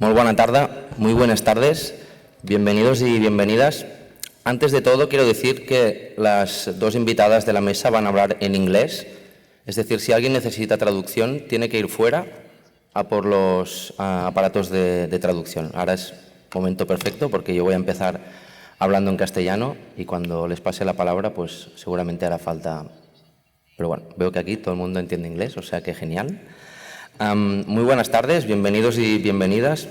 Muy buena tarde, muy buenas tardes, bienvenidos y bienvenidas. Antes de todo, quiero decir que las dos invitadas de la mesa van a hablar en inglés, es decir, si alguien necesita traducción, tiene que ir fuera a por los aparatos de traducción. Ahora es momento perfecto porque yo voy a empezar hablando en castellano y cuando les pase la palabra, pues seguramente hará falta. Pero bueno, veo que aquí todo el mundo entiende inglés, o sea que genial. Muy buenas tardes, bienvenidos y bienvenidas.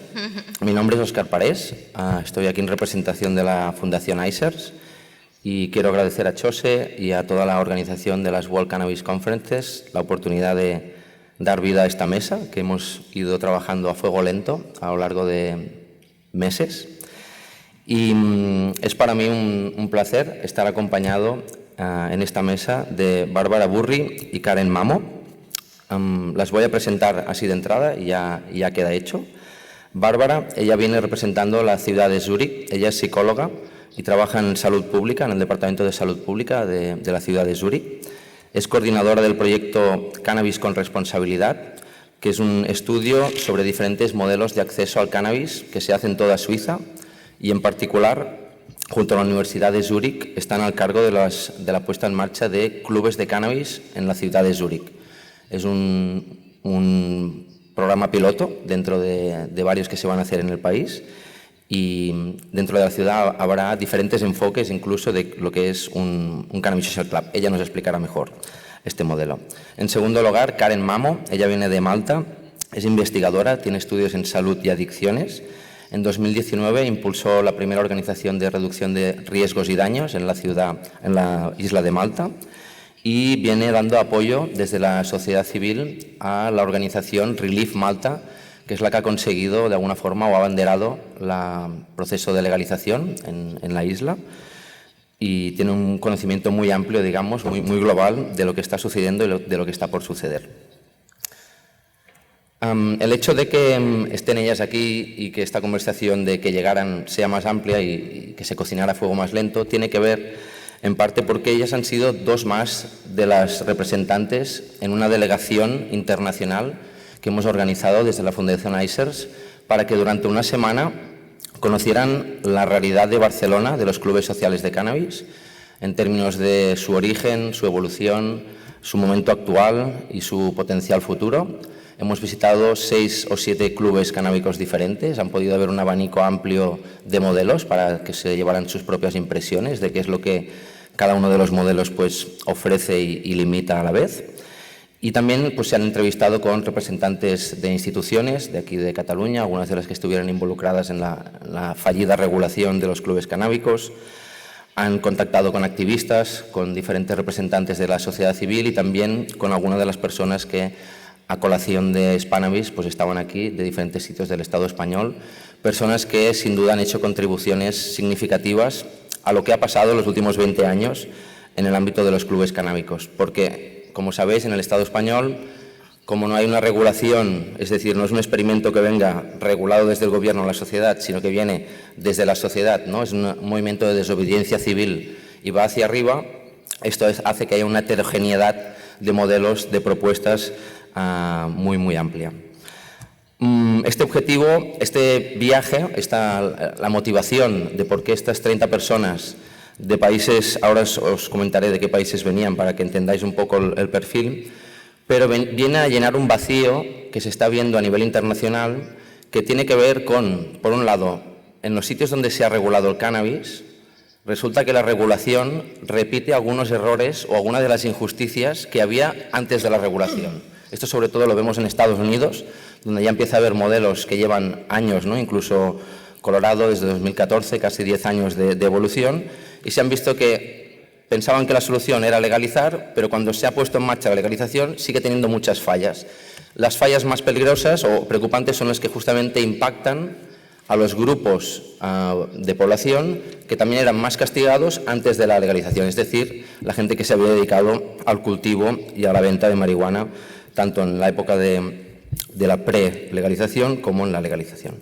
Mi nombre es Óscar Parés, estoy aquí en representación de la Fundación ICERS y quiero agradecer a Chose y a toda la organización de las World Cannabis Conferences la oportunidad de dar vida a esta mesa que hemos ido trabajando a fuego lento a lo largo de meses. Y es para mí un placer estar acompañado en esta mesa de Bárbara Burri y Karen Mamo. Las voy a presentar así de entrada y ya queda hecho. Bárbara, ella viene representando la ciudad de Zúrich, ella es psicóloga y trabaja en salud pública, en el Departamento de Salud Pública de la ciudad de Zúrich. Es coordinadora del proyecto Cannabis con Responsabilidad, que es un estudio sobre diferentes modelos de acceso al cannabis que se hace en toda Suiza y en particular, junto a la Universidad de Zúrich, están al cargo de la puesta en marcha de clubes de cannabis en la ciudad de Zúrich. Es un programa piloto dentro de varios que se van a hacer en el país y dentro de la ciudad habrá diferentes enfoques incluso de lo que es un Cannabis Social Club. Ella nos explicará mejor este modelo. En segundo lugar, Karen Mamo, ella viene de Malta, es investigadora, tiene estudios en salud y adicciones. En 2019 impulsó la primera organización de reducción de riesgos y daños en la isla de Malta. Y viene dando apoyo desde la sociedad civil a la organización Relief Malta, que es la que ha conseguido de alguna forma o ha abanderado el proceso de legalización en la isla y tiene un conocimiento muy amplio, digamos, muy global de lo que está sucediendo y de lo que está por suceder. El hecho de que estén ellas aquí y que esta conversación de que llegaran sea más amplia y que se cocinara a fuego más lento tiene que ver en parte porque ellas han sido dos más de las representantes en una delegación internacional que hemos organizado desde la Fundación ICERS para que durante una semana conocieran la realidad de Barcelona, de los clubes sociales de cannabis, en términos de su origen, su evolución, su momento actual y su potencial futuro. Hemos visitado 6 o 7 clubes canábicos diferentes, han podido ver un abanico amplio de modelos para que se llevaran sus propias impresiones de qué es lo que cada uno de los modelos pues, ofrece y limita a la vez. Y también pues, se han entrevistado con representantes de instituciones de aquí de Cataluña, algunas de las que estuvieron involucradas en la fallida regulación de los clubes canábicos. Han contactado con activistas, con diferentes representantes de la sociedad civil y también con algunas de las personas que a colación de Spannabis, pues estaban aquí de diferentes sitios del Estado español, personas que sin duda han hecho contribuciones significativas a lo que ha pasado en los últimos 20 años en el ámbito de los clubes canábicos. Porque, como sabéis, en el Estado español, como no hay una regulación, es decir, no es un experimento que venga regulado desde el gobierno a la sociedad, sino que viene desde la sociedad, ¿no? Es un movimiento de desobediencia civil y va hacia arriba, esto hace que haya una heterogeneidad de modelos, de propuestas muy amplia. Este objetivo, este viaje, la motivación de por qué estas 30 personas de países, ahora os comentaré de qué países venían para que entendáis un poco el perfil, pero viene a llenar un vacío que se está viendo a nivel internacional que tiene que ver con, por un lado, en los sitios donde se ha regulado el cannabis, resulta que la regulación repite algunos errores o algunas de las injusticias que había antes de la regulación. Esto sobre todo lo vemos en Estados Unidos, donde ya empieza a haber modelos que llevan años, ¿no? Incluso Colorado desde 2014, casi 10 años de evolución, y se han visto que pensaban que la solución era legalizar, pero cuando se ha puesto en marcha la legalización sigue teniendo muchas fallas. Las fallas más peligrosas o preocupantes son las que justamente impactan a los grupos de población que también eran más castigados antes de la legalización, es decir, la gente que se había dedicado al cultivo y a la venta de marihuana, tanto en la época de la pre-legalización como en la legalización.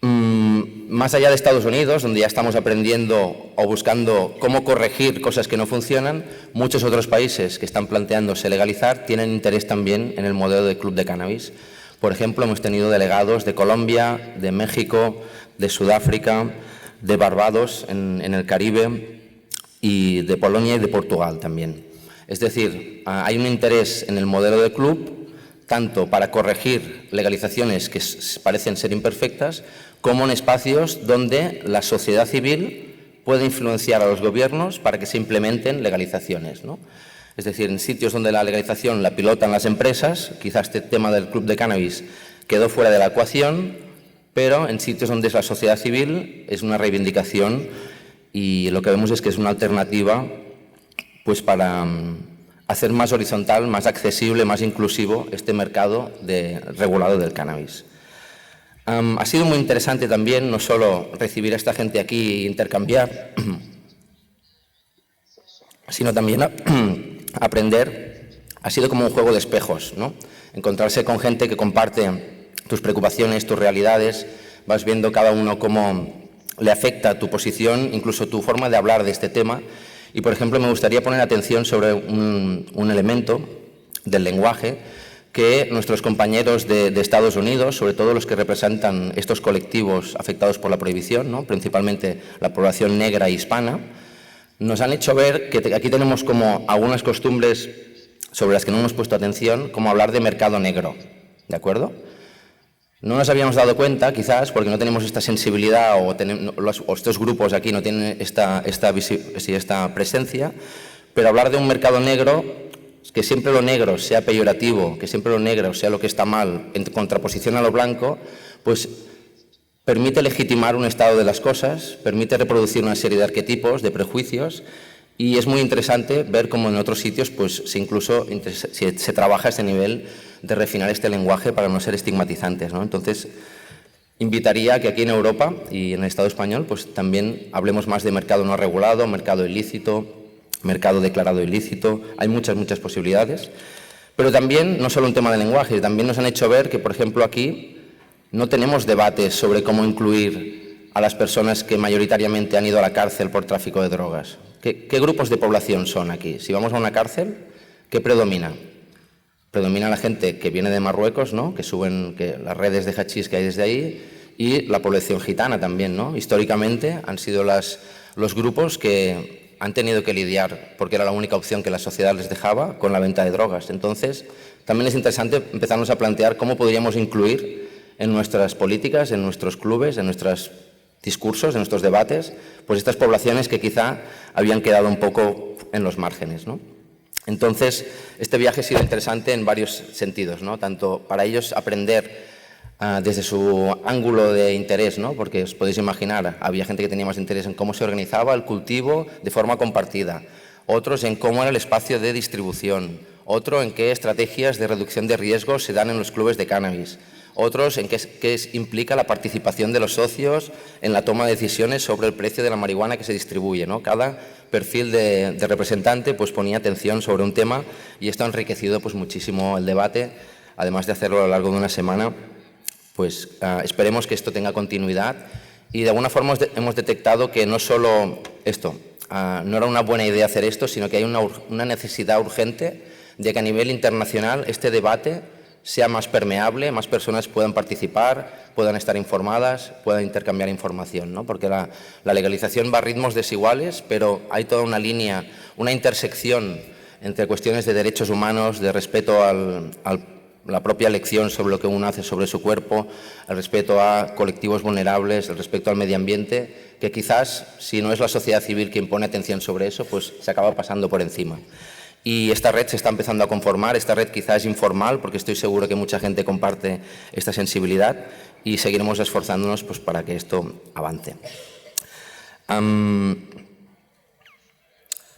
Más allá de Estados Unidos, donde ya estamos aprendiendo o buscando cómo corregir cosas que no funcionan, muchos otros países que están planteándose legalizar tienen interés también en el modelo de club de cannabis, Por ejemplo, hemos tenido delegados de Colombia, de México, de Sudáfrica, de Barbados en el Caribe y de Polonia y de Portugal también. Es decir, hay un interés en el modelo de club tanto para corregir legalizaciones que parecen ser imperfectas, como en espacios donde la sociedad civil puede influenciar a los gobiernos para que se implementen legalizaciones, ¿no? Es decir, en sitios donde la legalización la pilotan las empresas, quizás este tema del club de cannabis quedó fuera de la ecuación, pero en sitios donde es la sociedad civil es una reivindicación y lo que vemos es que es una alternativa pues, para hacer más horizontal, más accesible, más inclusivo este mercado regulado del cannabis. Ha sido muy interesante también no solo recibir a esta gente aquí e intercambiar, sino también aprender. Ha sido como un juego de espejos, ¿no? Encontrarse con gente que comparte tus preocupaciones, tus realidades, vas viendo cada uno cómo le afecta tu posición, incluso tu forma de hablar de este tema. Y, por ejemplo, me gustaría poner atención sobre un elemento del lenguaje que nuestros compañeros de Estados Unidos, sobre todo los que representan estos colectivos afectados por la prohibición, ¿no? Principalmente la población negra e hispana, nos han hecho ver que aquí tenemos como algunas costumbres sobre las que no hemos puesto atención, como hablar de mercado negro, ¿de acuerdo? No nos habíamos dado cuenta, quizás, porque no tenemos esta sensibilidad o estos grupos aquí no tienen esta presencia, pero hablar de un mercado negro, que siempre lo negro sea peyorativo, que siempre lo negro sea lo que está mal, en contraposición a lo blanco, pues permite legitimar un estado de las cosas, permite reproducir una serie de arquetipos, de prejuicios, y es muy interesante ver cómo en otros sitios pues, se trabaja a este nivel de refinar este lenguaje para no ser estigmatizantes, ¿no? Entonces, invitaría a que aquí en Europa y en el Estado español pues, también hablemos más de mercado no regulado, mercado ilícito, mercado declarado ilícito. Hay muchas posibilidades, pero también no solo un tema de lenguaje, también nos han hecho ver que, por ejemplo, aquí no tenemos debates sobre cómo incluir a las personas que mayoritariamente han ido a la cárcel por tráfico de drogas. ¿Qué grupos de población son aquí? Si vamos a una cárcel, ¿qué predomina? Predomina la gente que viene de Marruecos, ¿no? Que suben las redes de hachís que hay desde ahí, y la población gitana también, ¿no? Históricamente han sido los grupos que han tenido que lidiar, porque era la única opción que la sociedad les dejaba, con la venta de drogas. Entonces, también es interesante empezarnos a plantear cómo podríamos incluir en nuestras políticas, en nuestros clubes, en nuestros discursos, en nuestros debates, pues estas poblaciones que quizá habían quedado un poco en los márgenes, ¿no? Entonces, este viaje ha sido interesante en varios sentidos, ¿no? Tanto para ellos aprender desde su ángulo de interés, ¿no? Porque os podéis imaginar, había gente que tenía más interés en cómo se organizaba el cultivo de forma compartida, otros en cómo era el espacio de distribución, otro en qué estrategias de reducción de riesgos se dan en los clubes de cannabis, otros en qué implica la participación de los socios en la toma de decisiones sobre el precio de la marihuana que se distribuye, ¿no? Cada perfil de representante pues, ponía atención sobre un tema y esto ha enriquecido pues, muchísimo el debate, además de hacerlo a lo largo de una semana. Pues esperemos que esto tenga continuidad y de alguna forma hemos detectado que no solo esto, no era una buena idea hacer esto, sino que hay una necesidad urgente de que a nivel internacional este debate sea más permeable, más personas puedan participar, puedan estar informadas, puedan intercambiar información, ¿no? Porque la legalización va a ritmos desiguales, pero hay toda una línea, una intersección entre cuestiones de derechos humanos, de respeto a la propia elección sobre lo que uno hace sobre su cuerpo, el respeto a colectivos vulnerables, el respeto al medio ambiente, que quizás, si no es la sociedad civil quien pone atención sobre eso, pues se acaba pasando por encima. Y esta red se está empezando a conformar, esta red quizás es informal, porque estoy seguro que mucha gente comparte esta sensibilidad y seguiremos esforzándonos pues, para que esto avance.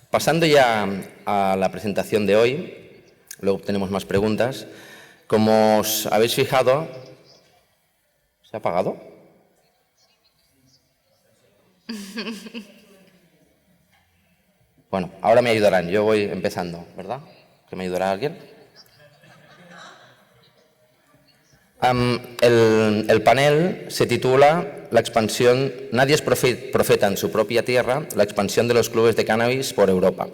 Pasando ya a la presentación de hoy, luego tenemos más preguntas. Como os habéis fijado, ¿se ha apagado? Bueno, ahora me ayudarán, yo voy empezando, ¿verdad? ¿Que me ayudará alguien? El panel se titula La expansión, nadie es profeta en su propia tierra, la expansión de los clubes de cannabis por Europa.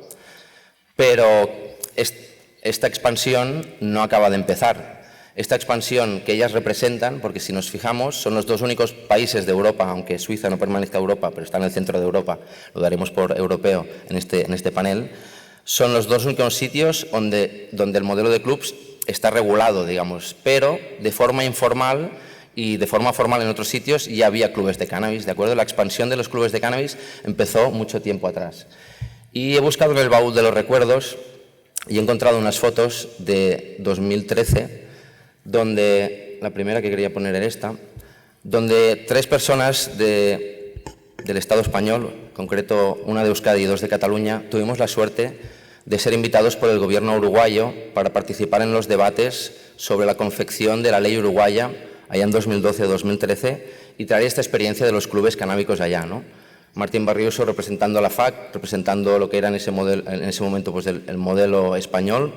Pero esta expansión no acaba de empezar. esta expansión que ellas representan, porque si nos fijamos, son los dos únicos países de Europa, aunque Suiza no permanezca Europa, pero está en el centro de Europa, lo daremos por europeo en este panel, son los dos únicos sitios donde el modelo de clubs está regulado, digamos, pero de forma informal y de forma formal en otros sitios ya había clubes de cannabis, ¿de acuerdo? La expansión de los clubes de cannabis empezó mucho tiempo atrás. Y he buscado en el baúl de los recuerdos y he encontrado unas fotos de 2013, donde, la primera que quería poner era esta, donde 3 personas del Estado español, en concreto una de Euskadi y 2 de Cataluña, tuvimos la suerte de ser invitados por el gobierno uruguayo para participar en los debates sobre la confección de la ley uruguaya allá en 2012 o 2013 y traer esta experiencia de los clubes canábicos allá, ¿no? Martín Barrioso representando a la FAC, representando lo que era en ese momento pues el modelo español,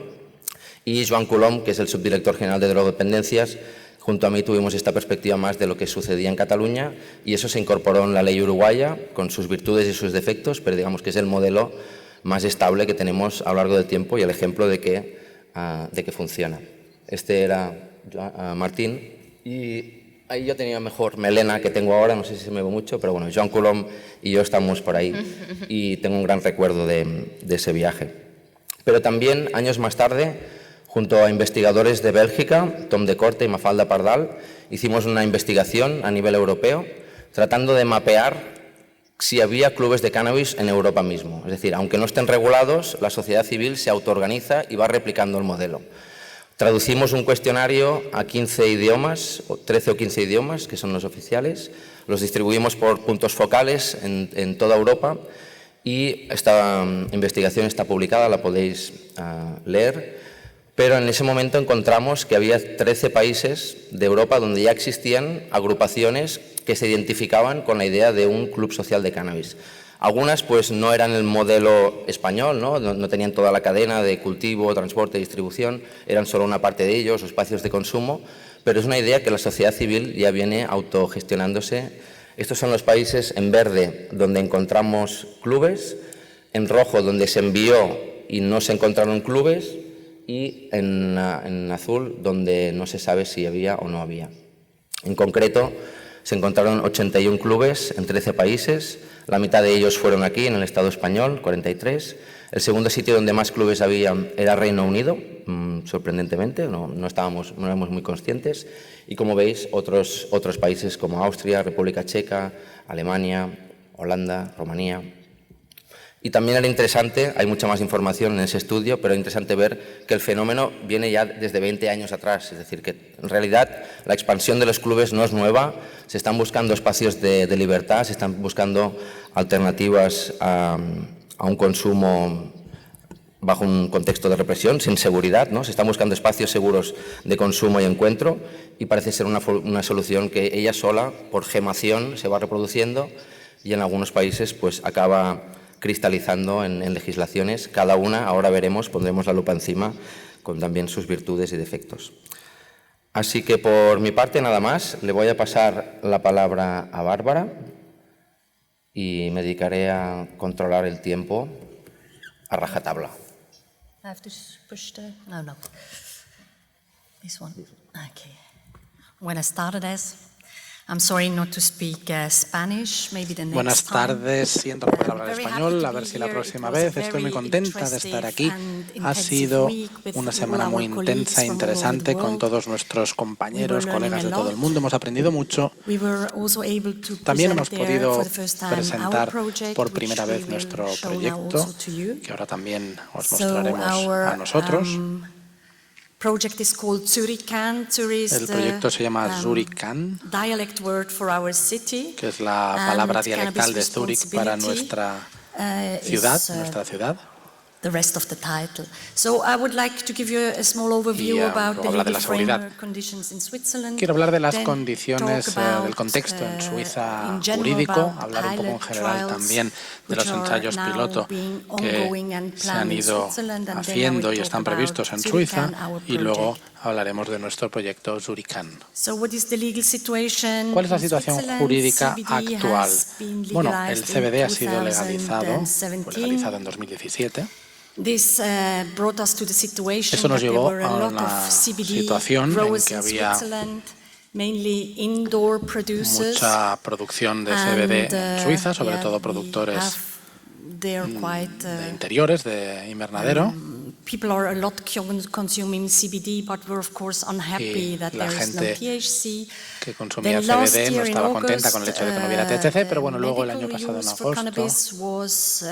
y Joan Colom, que es el subdirector general de drogodependencias. Junto a mí tuvimos esta perspectiva más de lo que sucedía en Cataluña y eso se incorporó en la ley uruguaya con sus virtudes y sus defectos, pero digamos que es el modelo más estable que tenemos a lo largo del tiempo y el ejemplo de que funciona. Este era Martín y ahí yo tenía mejor melena que tengo ahora, no sé si se me ve mucho, pero bueno, Joan Colom y yo estamos por ahí y tengo un gran recuerdo de ese viaje. Pero también, años más tarde, junto a investigadores de Bélgica, Tom de Corte y Mafalda Pardal, hicimos una investigación a nivel europeo tratando de mapear si había clubes de cannabis en Europa mismo. Es decir, aunque no estén regulados, la sociedad civil se autoorganiza y va replicando el modelo. Traducimos un cuestionario a 15 idiomas, 13 o 15 idiomas, que son los oficiales, los distribuimos por puntos focales en toda Europa y esta investigación está publicada, la podéis leer. Pero en ese momento encontramos que había 13 países de Europa donde ya existían agrupaciones que se identificaban con la idea de un club social de cannabis. Algunas pues no eran el modelo español, no tenían toda la cadena de cultivo, transporte, distribución, eran solo una parte de ellos, espacios de consumo, pero es una idea que la sociedad civil ya viene autogestionándose. Estos son los países en verde donde encontramos clubes, en rojo donde se envió y no se encontraron clubes, y en azul, donde no se sabe si había o no había. En concreto, se encontraron 81 clubes en 13 países, la mitad de ellos fueron aquí, en el Estado español, 43. El segundo sitio donde más clubes había era Reino Unido, sorprendentemente, no éramos muy conscientes. Y como veis, otros países como Austria, República Checa, Alemania, Holanda, Rumanía. Y también era interesante, hay mucha más información en ese estudio, pero es interesante ver que el fenómeno viene ya desde 20 años atrás. Es decir, que en realidad la expansión de los clubes no es nueva, se están buscando espacios de libertad, se están buscando alternativas a un consumo bajo un contexto de represión, sin seguridad, ¿no? Se están buscando espacios seguros de consumo y encuentro y parece ser una solución que ella sola, por gemación, se va reproduciendo y en algunos países pues acaba cristalizando en legislaciones, cada una, ahora veremos, pondremos la lupa encima, con también sus virtudes y defectos. Así que por mi parte nada más, le voy a pasar la palabra a Bárbara y me dedicaré a controlar el tiempo a rajatabla. I have to push the... No. This one. Okay. Buenas tardes. I'm sorry not to speak Spanish. Maybe the next Buenas tardes, siento no poder hablar Very español, happy to a ver be si la here. próxima It was a vez. Estoy muy very contenta de estar aquí. interesting Ha and sido intensive week una with semana all muy our intensa e colleagues from all over interesante the con world. todos nuestros compañeros, We were colegas de learning a todo el lot. mundo. Hemos aprendido mucho. We were also able to También present hemos there podido for the first time our presentar project, por which primera we vez will nuestro show now proyecto, also to you. que ahora también os So mostraremos our a nosotros. project is called Zurican. Zuri is El proyecto se llama Zurican, dialect word for our city, que es la palabra and dialectal de cannabis Zúrich para nuestra ciudad, nuestra ciudad. The rest of the title. So I would like to give you a small overview about the habla de legal la seguridad. framework conditions in Switzerland. Quiero hablar de las Then condiciones talk about, del contexto en Suiza in general jurídico, about the hablar un poco en pilot general trials, también de los which are ensayos now piloto being que ongoing and se han planned in ido Switzerland, and then I haciendo will y talk están about previstos en Zurican, Suiza our y luego project. hablaremos de nuestro proyecto Zurican. So what is the legal situation ¿Cuál es la in situación Switzerland? jurídica CBD actual? has been Bueno, el legalized CBD in ha sido legalizado, fue 2017. legalizado en 2017. This brought us to the situation Eso nos that there llevó were a a lot una of CBD situación en growers que in había Switzerland, mainly indoor producers. mucha producción de CBD en Suiza, sobre yeah, todo we productores have there quite, de interiores, de invernadero. people are a lot consuming CBD, but we're of course unhappy that la there is no gente THC. que consumía Then last CBD no year in estaba contenta August, con el hecho de que no hubiera THC, pero bueno, luego el medical año pasado en use for agosto cannabis was,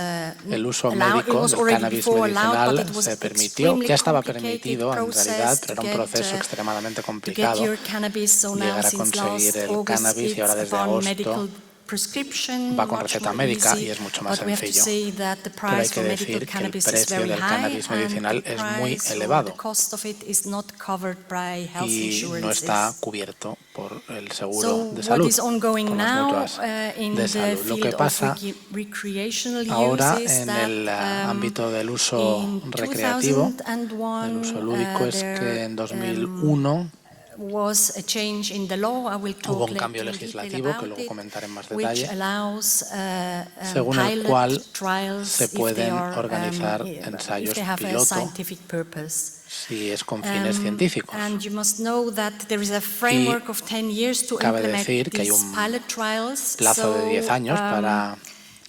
el uso allowed. It médico was del already cannabis before allowed, but medicinal it was se an permitió, extremely ya estaba complicated permitido en process realidad, to pero era un get, proceso extremadamente to get complicado your cannabis. So now llegar a since conseguir last el August, cannabis y ahora it's desde upon agosto medical prescription, va con much receta more médica easy, y es mucho más but we have to sencillo. say that the Pero hay price que for medical decir que el cannabis is precio very del high, cannabis medicinal and the es muy price or elevado the cost of it is not covered by health y insurances. no está cubierto por el seguro So de what salud, is ongoing por las now mutuas in de the salud. Lo que field of pasa recreational ahora use is en that el ámbito del uso in recreativo, 2001 del uso lúdico, es que there en 2001 was a change in the law. I will talk hubo un later cambio in detail legislativo, que about luego it, comentaré en más which detalle, allows según el pilot cual trials se if they pueden are, organizar if ensayos they have a piloto scientific purpose. si es con fines científicos. And you must know that there is a framework of 10 years to cabe implement decir que hay these un pilot trials. plazo de 10 años para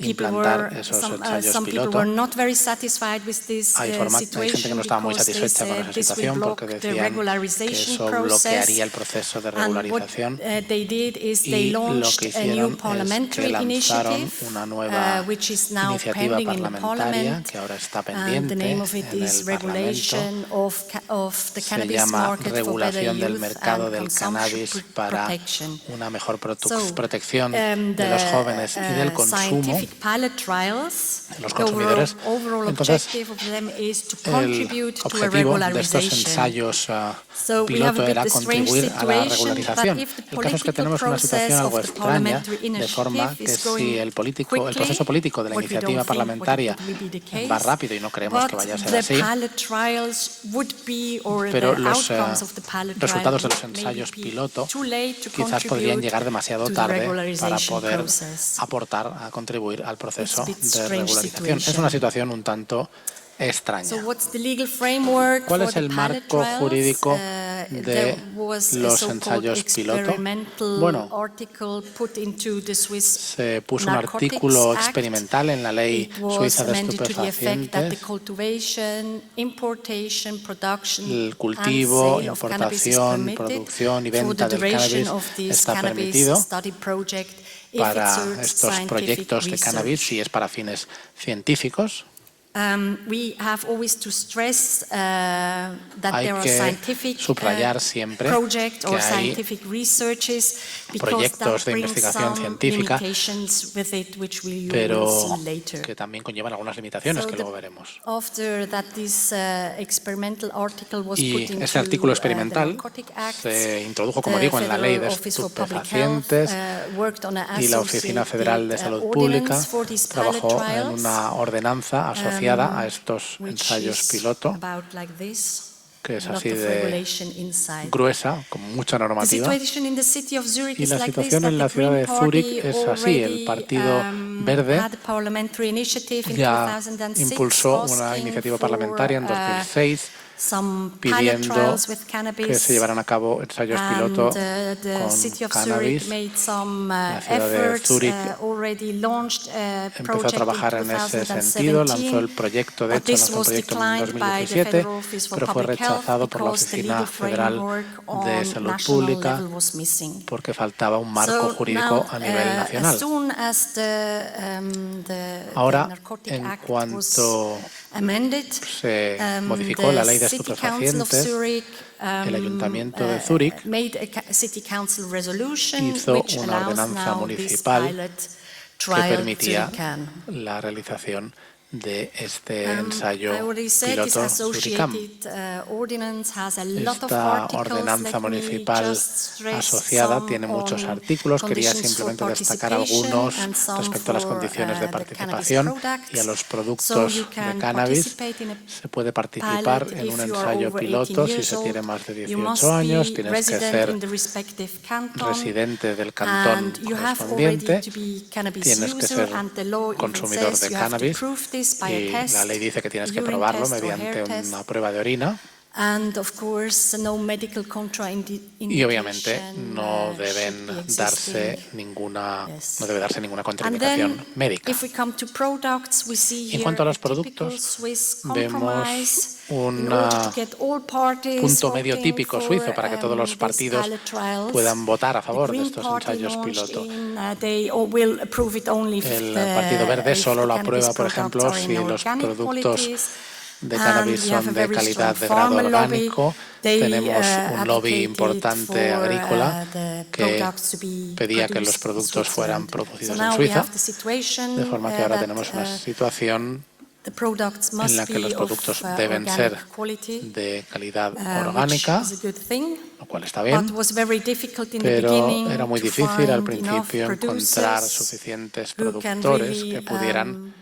implantar esos ensayos some people piloto. were not very satisfied with this Hay gente que no estaba muy satisfecha con esa situación porque decían que eso bloquearía el proceso de regularización. They did is Y they lo launched que a new hicieron es parliamentary que lanzaron initiative, una nueva which is now iniciativa pending in the parlamentaria parliament. que ahora está And pendiente the name of it en is el Parlamento. Regulation of the Se Cannabis llama Market for Better regulación del Youth mercado and del cannabis Consumption para Protection. una mejor So, protección de los jóvenes y del consumo scientific pilot trials, de los consumidores. overall Entonces, objective of them is to el contribute to a objetivo de estos regularization. ensayos So we have piloto a bit era the strange contribuir a la situation, regularización. but if the El caso es que political tenemos una situación process algo of the extraña, parliamentary de forma initiative que is going si el quickly, proceso político de la what we iniciativa don't think parlamentaria will be the case, va rápido y no creemos que but vaya a ser the así, pilot trials would be, or pero the los outcomes of the pilot resultados de los trial ensayos may be piloto too late to quizás podrían contribute llegar demasiado to the tarde para regularization poder process. aportar, a contribuir al proceso It's a bit de strange regularización. Es situation. una situación un tanto extraña. So what's the legal framework ¿Cuál for es the el pilot marco trials? jurídico There de was a los so-called ensayos piloto? experimental Bueno, article put into the Swiss se puso un Narcotics artículo Act. experimental en la ley It was suiza de amended to the effect that the estupefacientes. cultivation, importation, production, El cultivo, and sale of cannabis is importación, permitted producción y for venta the del duration cannabis of this está cannabis permitido study project if it para serves estos scientific proyectos de cannabis research. si es para fines científicos. We have always to stress that Hay there are que scientific subrayar siempre projects or que hay scientific researches because proyectos that de brings investigación some científica, limitations with it, which we will pero see later. que también conllevan algunas limitaciones So que luego veremos. After that, this experimental article was Y put into este artículo the experimental Narcotic Acts. se introdujo, como The digo, en la ley de Federal Office for Public Health, estupefacientes worked on a y la Oficina Federal de associated, Salud Pública ordinance for these pilot trabajó en trials, una ordenanza asociada a estos which ensayos is piloto, about like this. que es A lot así of de regulation inside. gruesa, con mucha The normativa. situation in the city of Zurich Y is la like this, situación that en la the ciudad Green de Zúrich Party es así. El already, Partido Verde had a parliamentary initiative in ya 2006 impulsó una asking iniciativa for, parlamentaria en 2006 some pilot pidiendo trials with que cannabis, se llevaran a cabo ensayos piloto and the city con of cannabis. Zurich made some La ciudad de efforts, Zúrich already launched a empezó a project trabajar in en ese 2017, sentido, lanzó el proyecto, de but hecho this lanzó un was proyecto en declined by the 2017, Federal Office for pero fue Public Health rechazado por la because the Oficina legal Federal framework de on Salud national Pública level was missing. porque faltaba un marco So jurídico now, a nivel nacional. as soon as the Ahora, Narcotic en Act cuanto was amended, se modificó la ley de City Council of estupefacientes, Zurich, el Ayuntamiento de Zúrich made a City Council resolution hizo which una allows ordenanza now municipal this pilot que trial permitía to can. la realización de este I ensayo already said this piloto Zuricam. associated ordinance has a lot of Esta articles. ordenanza Let me municipal just stress asociada some tiene muchos on artículos. Quería conditions for simplemente destacar participation algunos and some respecto a las for, condiciones de the cannabis participación products. y a los So productos you de can cannabis. participate in a Se puede participar pilot en if un you are ensayo over piloto 18 si years se tiene old. más de You must 18 años. be Tienes que resident ser in the respective canton, residente del cantón and you have already correspondiente. to be cannabis Tienes que user, ser and the law even consumidor says de you have to cannabis prove this this by a test, la ley dice que tienes que urine probarlo test or hair mediante test. una prueba de orina. And of course, no medical Y obviamente no should deben be darse existing. no debe darse ninguna And contraindicación then, médica. if we come to products, we see En here cuanto a los a typical productos, Swiss vemos compromise un in order to get all parties punto medio voting típico for, suizo para que todos los these partidos pilot trials. puedan votar a favor The de Green estos Party ensayos launched piloto. they will approve it only if El the, Partido Verde if solo the lo cannabis aprueba, por ejemplo, products are si in los organic productos qualities. de cannabis And we have son a de very calidad strong de grado farmer lobby. orgánico. They, Tenemos un lobby advocated importante for, agrícola the que products to be pedía que los produced in productos fueran Switzerland. producidos So en now we Suiza, have the situation, de forma que ahora that, tenemos una situación the products must en la que be los productos of, deben organic ser quality, de calidad which orgánica, is a good thing. lo cual está But bien, was very difficult in the pero beginning era muy to difícil al find enough principio encontrar producers suficientes who can productores really, que pudieran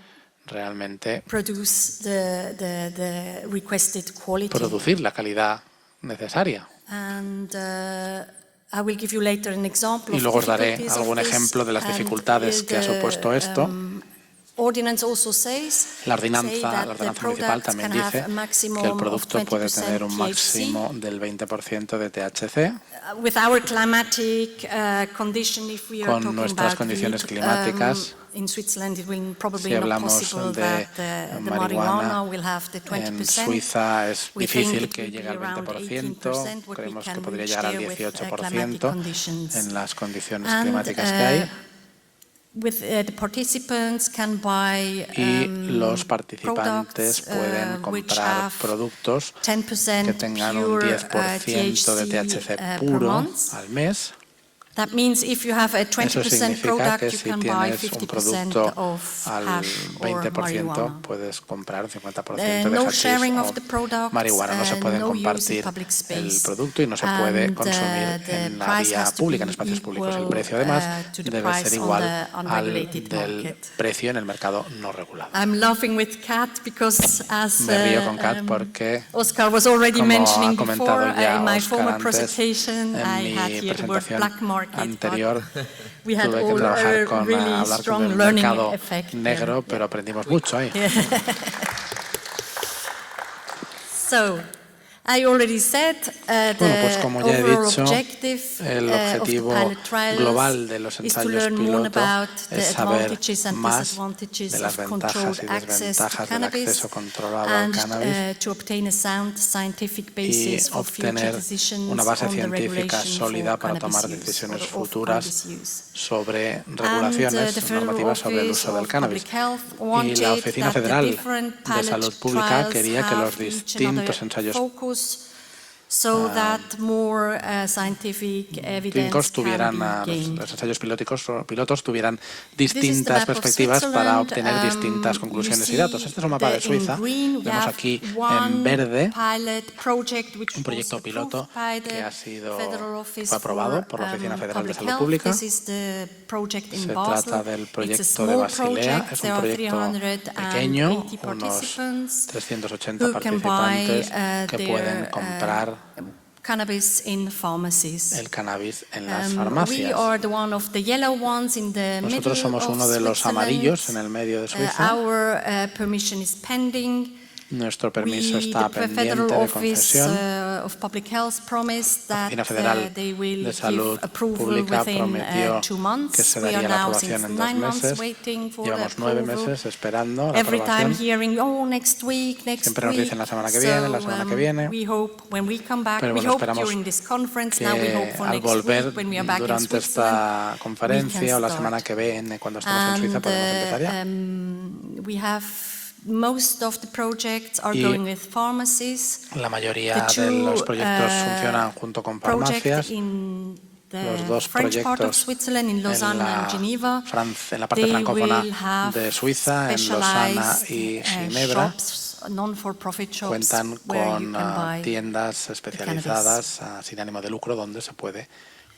realmente produce the requested quality. producir la calidad necesaria. And I will give you later an example Y of luego os daré difficulties algún of this. ejemplo de las And dificultades que ha supuesto esto. Ordinance also says, La ordenanza municipal también dice que el producto puede tener un máximo del 20% de THC. With our climatic condition, if we are Con talking nuestras about condiciones weed, climáticas, in Switzerland it will probably si not hablamos possible de that the marihuana, will have the 20%. en Suiza es We think difícil it que will llegue be al around 20%, 18%, what we creemos que can podría reach llegar al there with, 18% conditions. en las condiciones And, climáticas que hay. With, the participants can buy, Y los participantes products, pueden which comprar have productos 10% que tengan un pure, 10% de THC per puro month. al mes. That means if you have a Eso 20% significa product, que you si can buy tienes un 50% producto of al hash or 20%, marijuana. puedes comprar un 50% de No hachís sharing o of the products, marihuana. No se pueden no use in compartir public space. el producto y no se puede And, consumir the en la price vía has to pública, en be espacios públicos. El equal, precio, además, to the debe ser price igual on the al unregulated del market. precio en el mercado no regulado. I'm laughing with Kat because as Me río con Kat porque, Oscar was already como mentioning ha comentado before, ya in my Oscar former antes, presentation, en I had mi here the word presentación black market, anterior, but we had tuve que all trabajar a con really hablar strong con el learning mercado effect. negro, pero aprendimos mucho ahí. So, I already said Bueno, pues como ya he dicho, el of the objetivo pilot trials global de los is to ensayos learn more piloto about the es saber advantages and más disadvantages de las of controlled ventajas y access to desventajas del cannabis acceso controlado al and cannabis to obtain a sound scientific y basis for future obtener decisions una base on the científica regulation sólida for para cannabis tomar use decisiones or of futuras cannabis use. sobre And, regulaciones the Federal normativas sobre el Office uso del of cannabis. Public Health Y wanted la Oficina that the Federal different de pilot Salud Pública trials quería que los have each distintos another ensayos focus so that more scientific evidence clínicos can tuvieran, be gained. los ensayos pilotos tuvieran This is the distintas map of perspectivas para Switzerland. obtener distintas conclusiones You y datos. see Este es un mapa de in Suiza. green we Vemos have aquí one en verde pilot project which un proyecto was piloto approved by the que ha sido Federal Office fue aprobado for, por la Oficina Federal de Public Salud Health. Pública. This is the project in Se Basel. trata del It's a proyecto de small Basilea. project. Es There un are proyecto pequeño, 380 unos participants 380 who can buy, participantes que pueden comprar cannabis in pharmacies. el cannabis en las We farmacias. are the one of the yellow ones in the Nosotros middle somos of uno de los Switzerland. amarillos en el medio de Suiza. Our permission is pending. Nuestro permiso está The pendiente Federal de Office concesión. of Public Health promised La that Oficina Federal they will de Salud give approval Pública within prometió 2 months. que se We are daría la now aprobación since en 9 2 months meses. waiting for the Llevamos 9 approval. meses esperando la Every time aprobación. hearing, oh, next week, next Siempre nos week. dicen la semana que viene, la semana que viene. We hope when we come back, Pero we bueno, hope esperamos during this conference, que now we hope for al next volver week when we are back in durante Switzerland. esta conferencia o la start. semana que viene, cuando estemos en Suiza, podemos empezar ya. We have most of the projects are Y going with pharmacies. La mayoría The de los two, proyectos funcionan junto con project farmacias. in the Los dos French part of proyectos Switzerland, in Lausanne and Geneva, en la parte they francófona will have de Suiza, en Lausana specialized, y Ginebra, shops, non-for-profit shops, cuentan where you con can buy tiendas especializadas sin ánimo de lucro donde se puede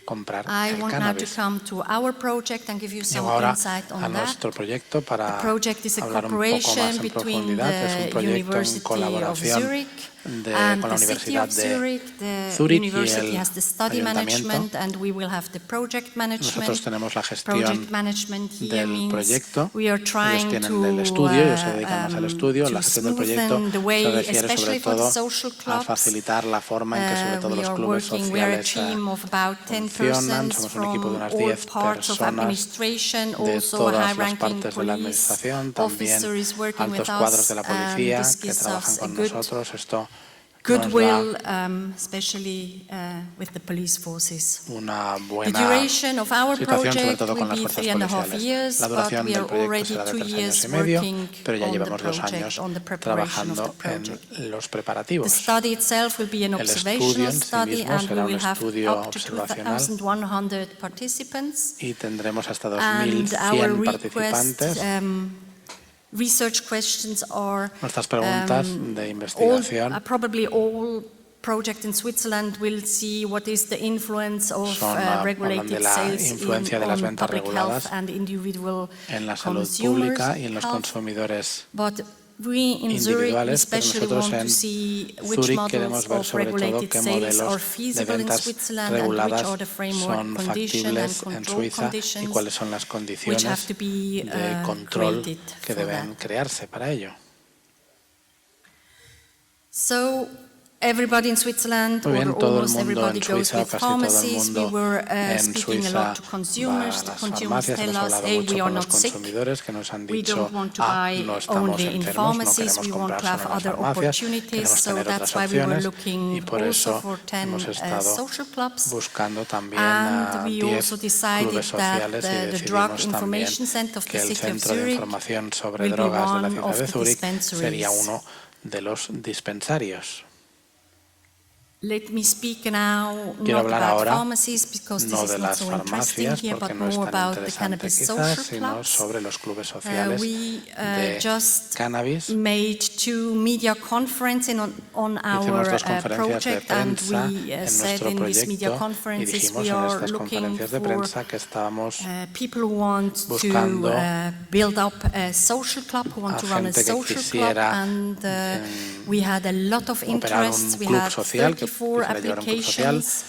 comprar I el want now to cannabis. come to our project and give you some Llego ahora insight a on that. nuestro proyecto para The project is a hablar un poco más cooperation en between profundidad. Es un the proyecto en University of colaboración Zurich con and la the City Universidad of de Zurich. The Zúrich y university el has the study ayuntamiento. management and we will have the project management. Nosotros tenemos la gestión Project management here del means proyecto. we are Ellos trying tienen el estudio, ellos se dedican más al estudio. to La gestión del proyecto smoothen the way, se refiere sobre especially for the todo social a clubs. facilitar la forma en que sobre todo We los are clubes working, we are a sociales team of about 10 funcionan. persons Somos un equipo de from unas all 10 parts of personas administration, de also a todas las high-ranking partes de la police administración, también officer is working with altos cuadros us, de la and policía this que gives trabajan us a con good nosotros. Esto nos goodwill, da especially with the police forces. una The buena duration of our situación, sobre project todo will con las be fuerzas 3.5 policiales. years, La but duración we del are proyecto already será de 2 3 años years y medio, working pero ya on the llevamos 2 project, años on the preparation of the trabajando project. en los The preparativos. study itself will be an El estudio observational en sí study, mismo and we será un will have estudio up to observacional 2,100 participants. y tendremos hasta And our 2.100 request, participantes. research questions are Nuestras preguntas de investigación probably all project in Switzerland will see what is the influence of son, hablan regulated de la sales influencia de las on ventas public reguladas health and individual en la salud consumers' pública y en los health. consumidores But we in Zurich individuales, pero especially nosotros want to en see which Zurich models queremos ver of sobre todo regulated qué sales are modelos de feasible in ventas Switzerland and which reguladas are the framework son conditions and factibles en control Suiza y conditions cuáles son las which condiciones have to be de control created que for deben that. crearse para ello. So everybody in Switzerland, Muy bien, or todo el almost mundo everybody en goes Suiza, with casi todo el pharmacies. We mundo were en speaking a Suiza lot to va consumers. a The las consumers farmacias. tell Hemos us, hablado hey, mucho we are con los not sick. consumidores que nos han We dicho, don't want to buy no estamos only in enfermos, no pharmacies. queremos We want comprar to have solo en las other farmacias, opportunities. queremos So tener otras that's why we were opciones y looking por also eso for 10 hemos estado social clubs. buscando también And a we 10 also decided clubes that sociales y the Drug decidimos también Information Center of que the el City of Centro de Zurich Información sobre will be Drogas de la one ciudad of de the Zúrich sería dispensaries. uno de los dispensarios. Let me speak now Quiero not hablar about ahora pharmacies because no this de is not las so interesting farmacias here, porque but no es more tan about the interesante cannabis quizás, social sino clubs. sobre los clubes sociales We de just cannabis. made 2 media conferences on our Hicimos 2 conferencias de project, and prensa we en said nuestro in these media proyecto y conferences dijimos we en are estas looking conferencias de for prensa que estábamos people who want buscando to build up a social club, who want a to run a gente que social club, quisiera and we had a lot of operar interest. un We club had social, que 34 quisiera llevar un club social. applications.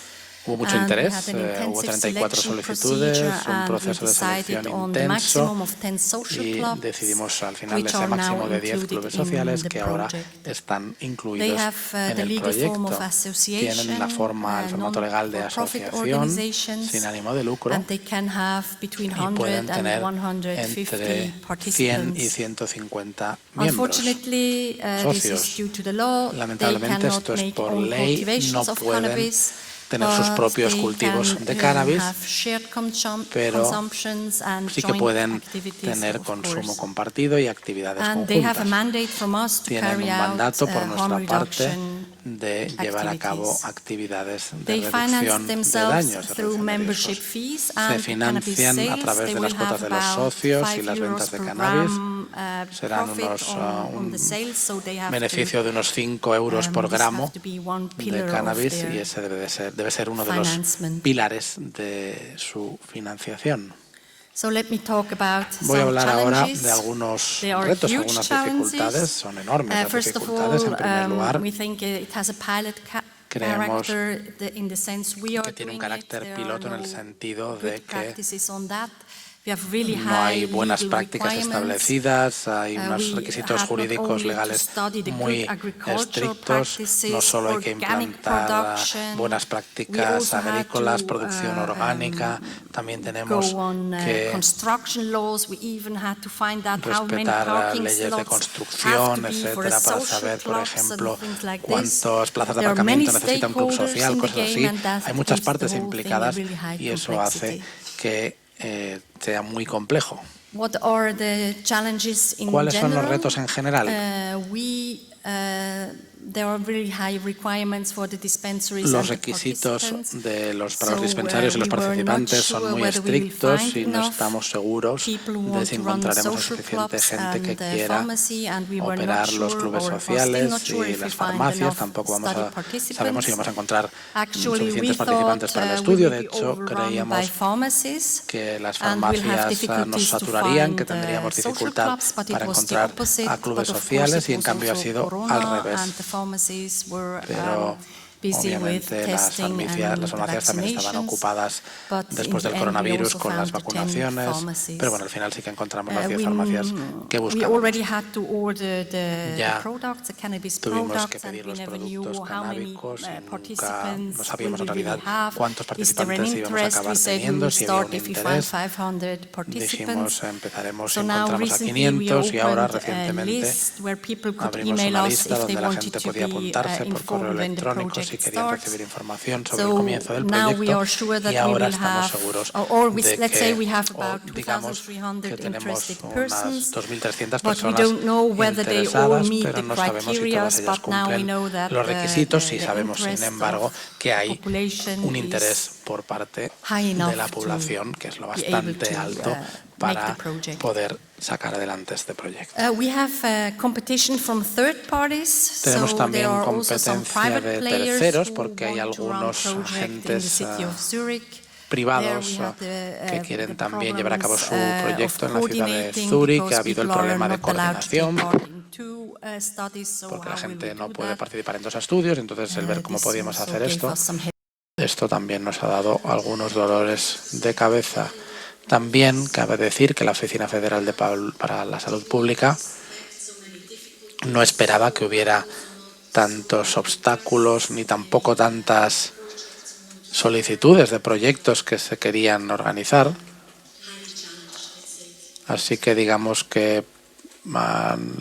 Hubo mucho And we interés, had an hubo intensive 34 selection solicitudes, procedure, un and we proceso de decided selección on the intenso maximum of 10 social y clubs, decidimos al final de which ese are now máximo de 10 included clubes in sociales the que ahora project. están They incluidos have en the el legal form proyecto. of association, Tienen la forma, el formato legal de non-for-profit asociación organizations, sin ánimo de lucro and they can have between y 100 pueden tener and 150 entre 100 y participants. 150 miembros. Unfortunately, this is Socios. due to the law. They Lamentablemente cannot esto es make por own ley, no cultivations of pueden cannabis, tener sus but propios they cultivos can, de cannabis, have shared pero consumptions and sí que joint pueden activities, tener of consumo course. compartido y actividades And they have a conjuntas. mandate from us to Tienen carry un out mandato por harm nuestra parte reduction de llevar a cabo activities. actividades de They finance reducción de themselves daños, de through reducción de membership riesgos. fees Se and cannabis financian a sales. través They de will las cuotas have de los about socios y 5 las euros ventas de per cannabis. gram Serán profit on un the sales, so they have beneficio de unos 5 euros por this gramo have to be one de pillar of cannabis their y ese debe ser uno de los financement. pilares de su financiación. So let me talk about Voy a some hablar ahora challenges. de algunos There are retos, huge algunas challenges. dificultades. Son enormes las First of dificultades. En primer all, lugar, we think it has a pilot creemos character in the sense we are que tiene un doing carácter it. piloto en There el are no sentido good de que practices on that. We have really no high hay buenas legal prácticas requirements. establecidas, hay We unos requisitos had not jurídicos only to legales study the muy good agricultural estrictos. practices, No solo hay que organic implantar production, buenas we prácticas also had agrícolas, to, producción orgánica, también go tenemos on que construction laws. We even had to find out how many respetar parking leyes de slots have construcción, to be for a etcétera, para social saber, por clubs ejemplo, and things like this. cuántas plazas de There are many aparcamiento necesita un club stakeholders social, in the cosas game, así. and that Hay muchas gives the partes whole thing a implicadas really high y eso hace complexity. que sea muy complejo. What are the challenges in ¿Cuáles son los general? retos en general? We Los requisitos para los dispensarios y los participantes son muy estrictos y no estamos seguros de si encontraremos a suficiente gente que quiera operar los clubes sociales y las farmacias. Tampoco sabemos si vamos a encontrar suficientes participantes para el estudio. De hecho, creíamos que las farmacias nos saturarían, que tendríamos dificultad para encontrar a clubes sociales y en cambio ha sido al revés. Pero obviamente las farmacias también estaban ocupadas después del coronavirus con las vacunaciones, pero bueno, al final sí que encontramos las 10 farmacias que buscamos. Ya tuvimos que pedir los productos canábicos y nunca no sabíamos en realidad cuántos participantes íbamos a acabar teniendo, si había un interés. Dijimos, empezaremos y encontramos a 500 y ahora recientemente abrimos una lista donde la gente podía apuntarse por correo electrónico si querían recibir información sobre el comienzo del proyecto y ahora estamos seguros de que, digamos, que tenemos unas 2.300 personas interesadas, pero no sabemos si todas ellas cumplen los requisitos y sabemos, sin embargo, que hay un interés por parte de la población, que es lo bastante alto para poder sacar adelante este proyecto. Tenemos también competencia de terceros porque hay algunos agentes privados que quieren también llevar a cabo su proyecto en la ciudad de Zúrich. Ha habido el problema de coordinación porque la gente no puede participar en 2 estudios, entonces el ver cómo podíamos hacer esto también nos ha dado algunos dolores de cabeza. También cabe decir que la Oficina Federal para la Salud Pública no esperaba que hubiera tantos obstáculos ni tampoco tantas solicitudes de proyectos que se querían organizar. Así que digamos que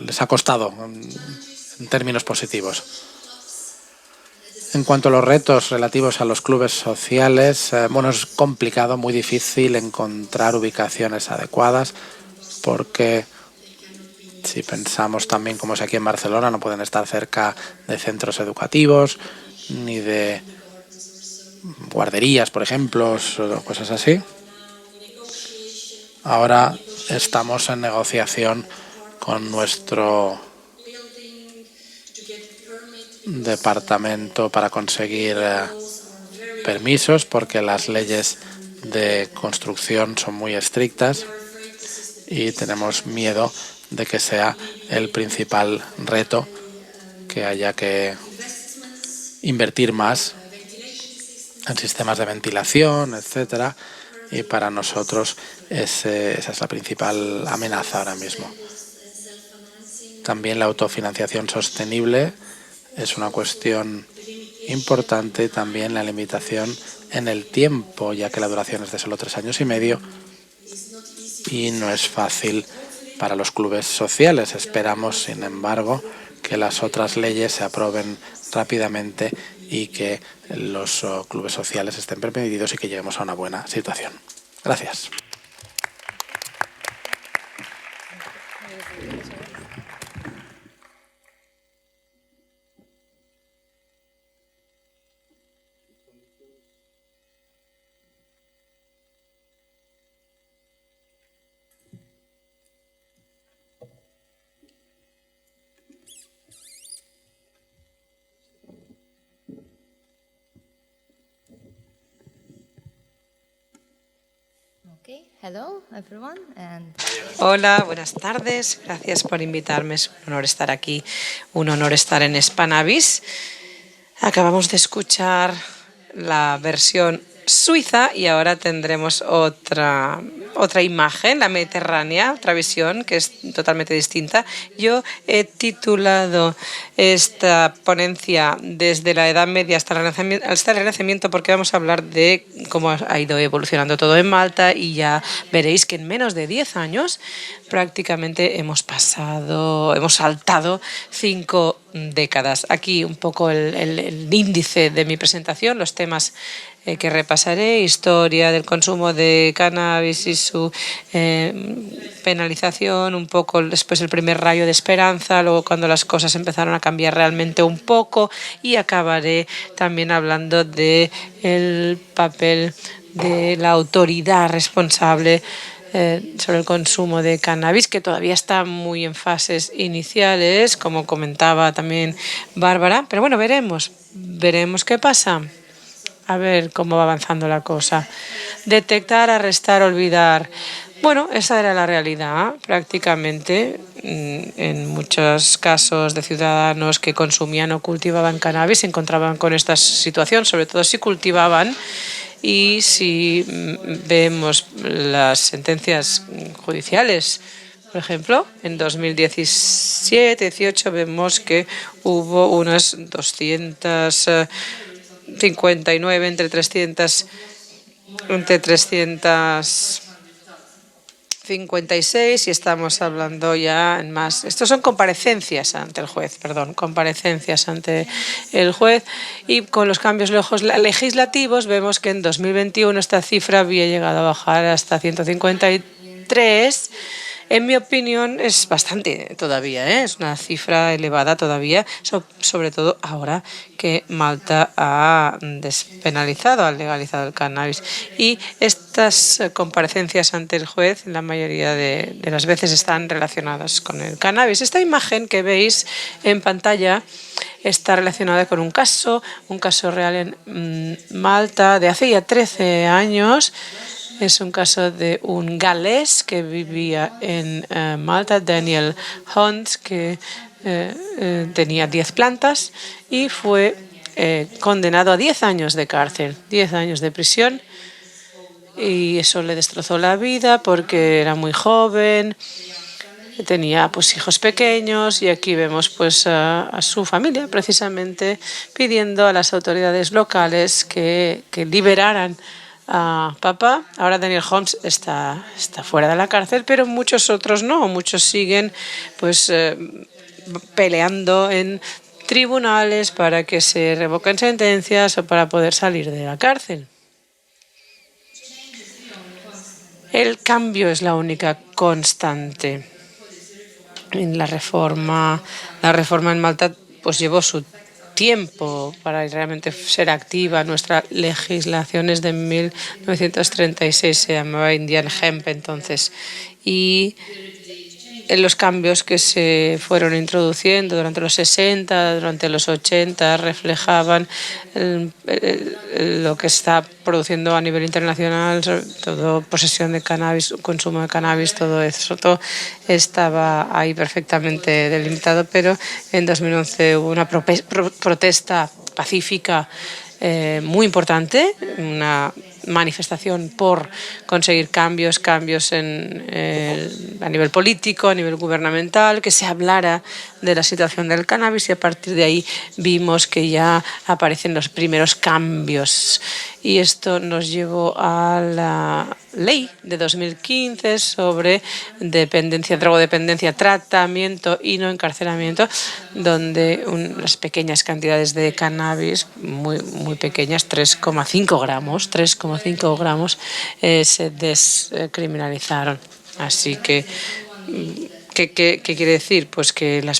les ha costado en términos positivos. En cuanto a los retos relativos a los clubes sociales, bueno, es complicado, muy difícil encontrar ubicaciones adecuadas porque si pensamos también como es aquí en Barcelona, no pueden estar cerca de centros educativos ni de guarderías, por ejemplo, o cosas así. Ahora estamos en negociación con nuestro departamento para conseguir permisos porque las leyes de construcción son muy estrictas y tenemos miedo de que sea el principal reto, que haya que invertir más en sistemas de ventilación, etcétera, y para nosotros esa es la principal amenaza ahora mismo. También la autofinanciación sostenible es una cuestión importante, también la limitación en el tiempo, ya que la duración es de solo 3 años y medio y no es fácil para los clubes sociales. Esperamos, sin embargo, que las otras leyes se aprueben rápidamente y que los clubes sociales estén permitidos y que lleguemos a una buena situación. Gracias. Hello, everyone. Hola, buenas tardes. Gracias por invitarme. Es un honor estar aquí, un honor estar en Spannabis. Acabamos de escuchar la versión suiza y ahora tendremos otra imagen, la mediterránea, otra visión que es totalmente distinta. Yo he titulado esta ponencia desde la Edad Media hasta el Renacimiento porque vamos a hablar de cómo ha ido evolucionando todo en Malta y ya veréis que en menos de 10 años prácticamente hemos saltado 5 décadas. Aquí un poco el índice de mi presentación, los temas que repasaré: historia del consumo de cannabis y su penalización, un poco después el primer rayo de esperanza, luego cuando las cosas empezaron a cambiar realmente un poco, y acabaré también hablando de el papel de la autoridad responsable sobre el consumo de cannabis, que todavía está muy en fases iniciales, como comentaba también Bárbara, pero bueno, veremos qué pasa. A ver cómo va avanzando la cosa. Detectar, arrestar, olvidar. Bueno, esa era la realidad prácticamente en muchos casos de ciudadanos que consumían o cultivaban cannabis. Se encontraban con esta situación, sobre todo si cultivaban. Y si vemos las sentencias judiciales, por ejemplo, en 2017-18 vemos que hubo unas 259 entre 356, y estamos hablando ya en más. Estos son comparecencias ante el juez, y con los cambios legislativos vemos que en 2021 esta cifra había llegado a bajar hasta 153. En mi opinión es bastante todavía, es una cifra elevada todavía, sobre todo ahora que Malta ha despenalizado, ha legalizado el cannabis. Y estas comparecencias ante el juez, la mayoría de las veces, están relacionadas con el cannabis. Esta imagen que veis en pantalla está relacionada con un caso real en Malta de hace ya 13 años. Es un caso de un galés que vivía en Malta, Daniel Hunt, que tenía 10 plantas y fue condenado a 10 años de cárcel, 10 años de prisión. Y eso le destrozó la vida porque era muy joven, tenía pues hijos pequeños, y aquí vemos pues a su familia precisamente pidiendo a las autoridades locales que liberaran a papá. Ahora Daniel Holmes está fuera de la cárcel, pero muchos otros no. Muchos siguen pues peleando en tribunales para que se revoquen sentencias o para poder salir de la cárcel. El cambio es la única constante. En la reforma en Malta pues llevó su tiempo para realmente ser activa. Nuestra legislación es de 1936, se llamaba Indian Hemp entonces, y en los cambios que se fueron introduciendo durante los 60, durante los 80, reflejaban lo que está produciendo a nivel internacional, sobre todo posesión de cannabis, consumo de cannabis, todo eso. Todo estaba ahí perfectamente delimitado, pero en 2011 hubo una protesta pacífica muy importante, una manifestación por conseguir cambios a nivel político, a nivel gubernamental, que se hablara de la situación del cannabis, y a partir de ahí vimos que ya aparecen los primeros cambios. Y esto nos llevó a la ley de 2015 sobre drogodependencia, tratamiento y no encarcelamiento, donde las pequeñas cantidades de cannabis, muy, muy pequeñas, 3,5 gramos, se descriminalizaron. Así que, ¿qué quiere decir? Pues que la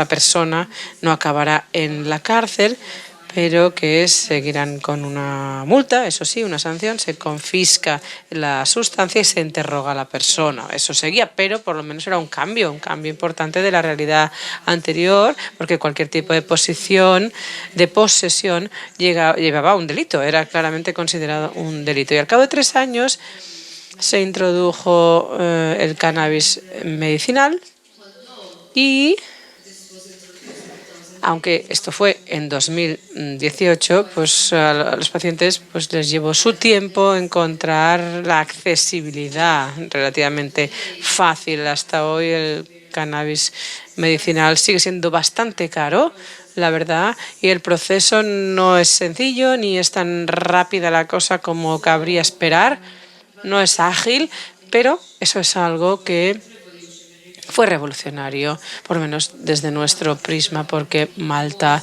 persona no acabará en la cárcel, pero que seguirán con una multa, eso sí, una sanción, se confisca la sustancia y se interroga a la persona. Eso seguía, pero por lo menos era un cambio importante de la realidad anterior, porque cualquier tipo de posesión llevaba a un delito, era claramente considerado un delito. Y al cabo de 3 años se introdujo el cannabis medicinal, y aunque esto fue en 2018, pues a los pacientes pues les llevó su tiempo encontrar la accesibilidad relativamente fácil. Hasta hoy el cannabis medicinal sigue siendo bastante caro, la verdad, y el proceso no es sencillo ni es tan rápida la cosa como cabría esperar. No es ágil, pero eso es algo que fue revolucionario, por lo menos desde nuestro prisma, porque Malta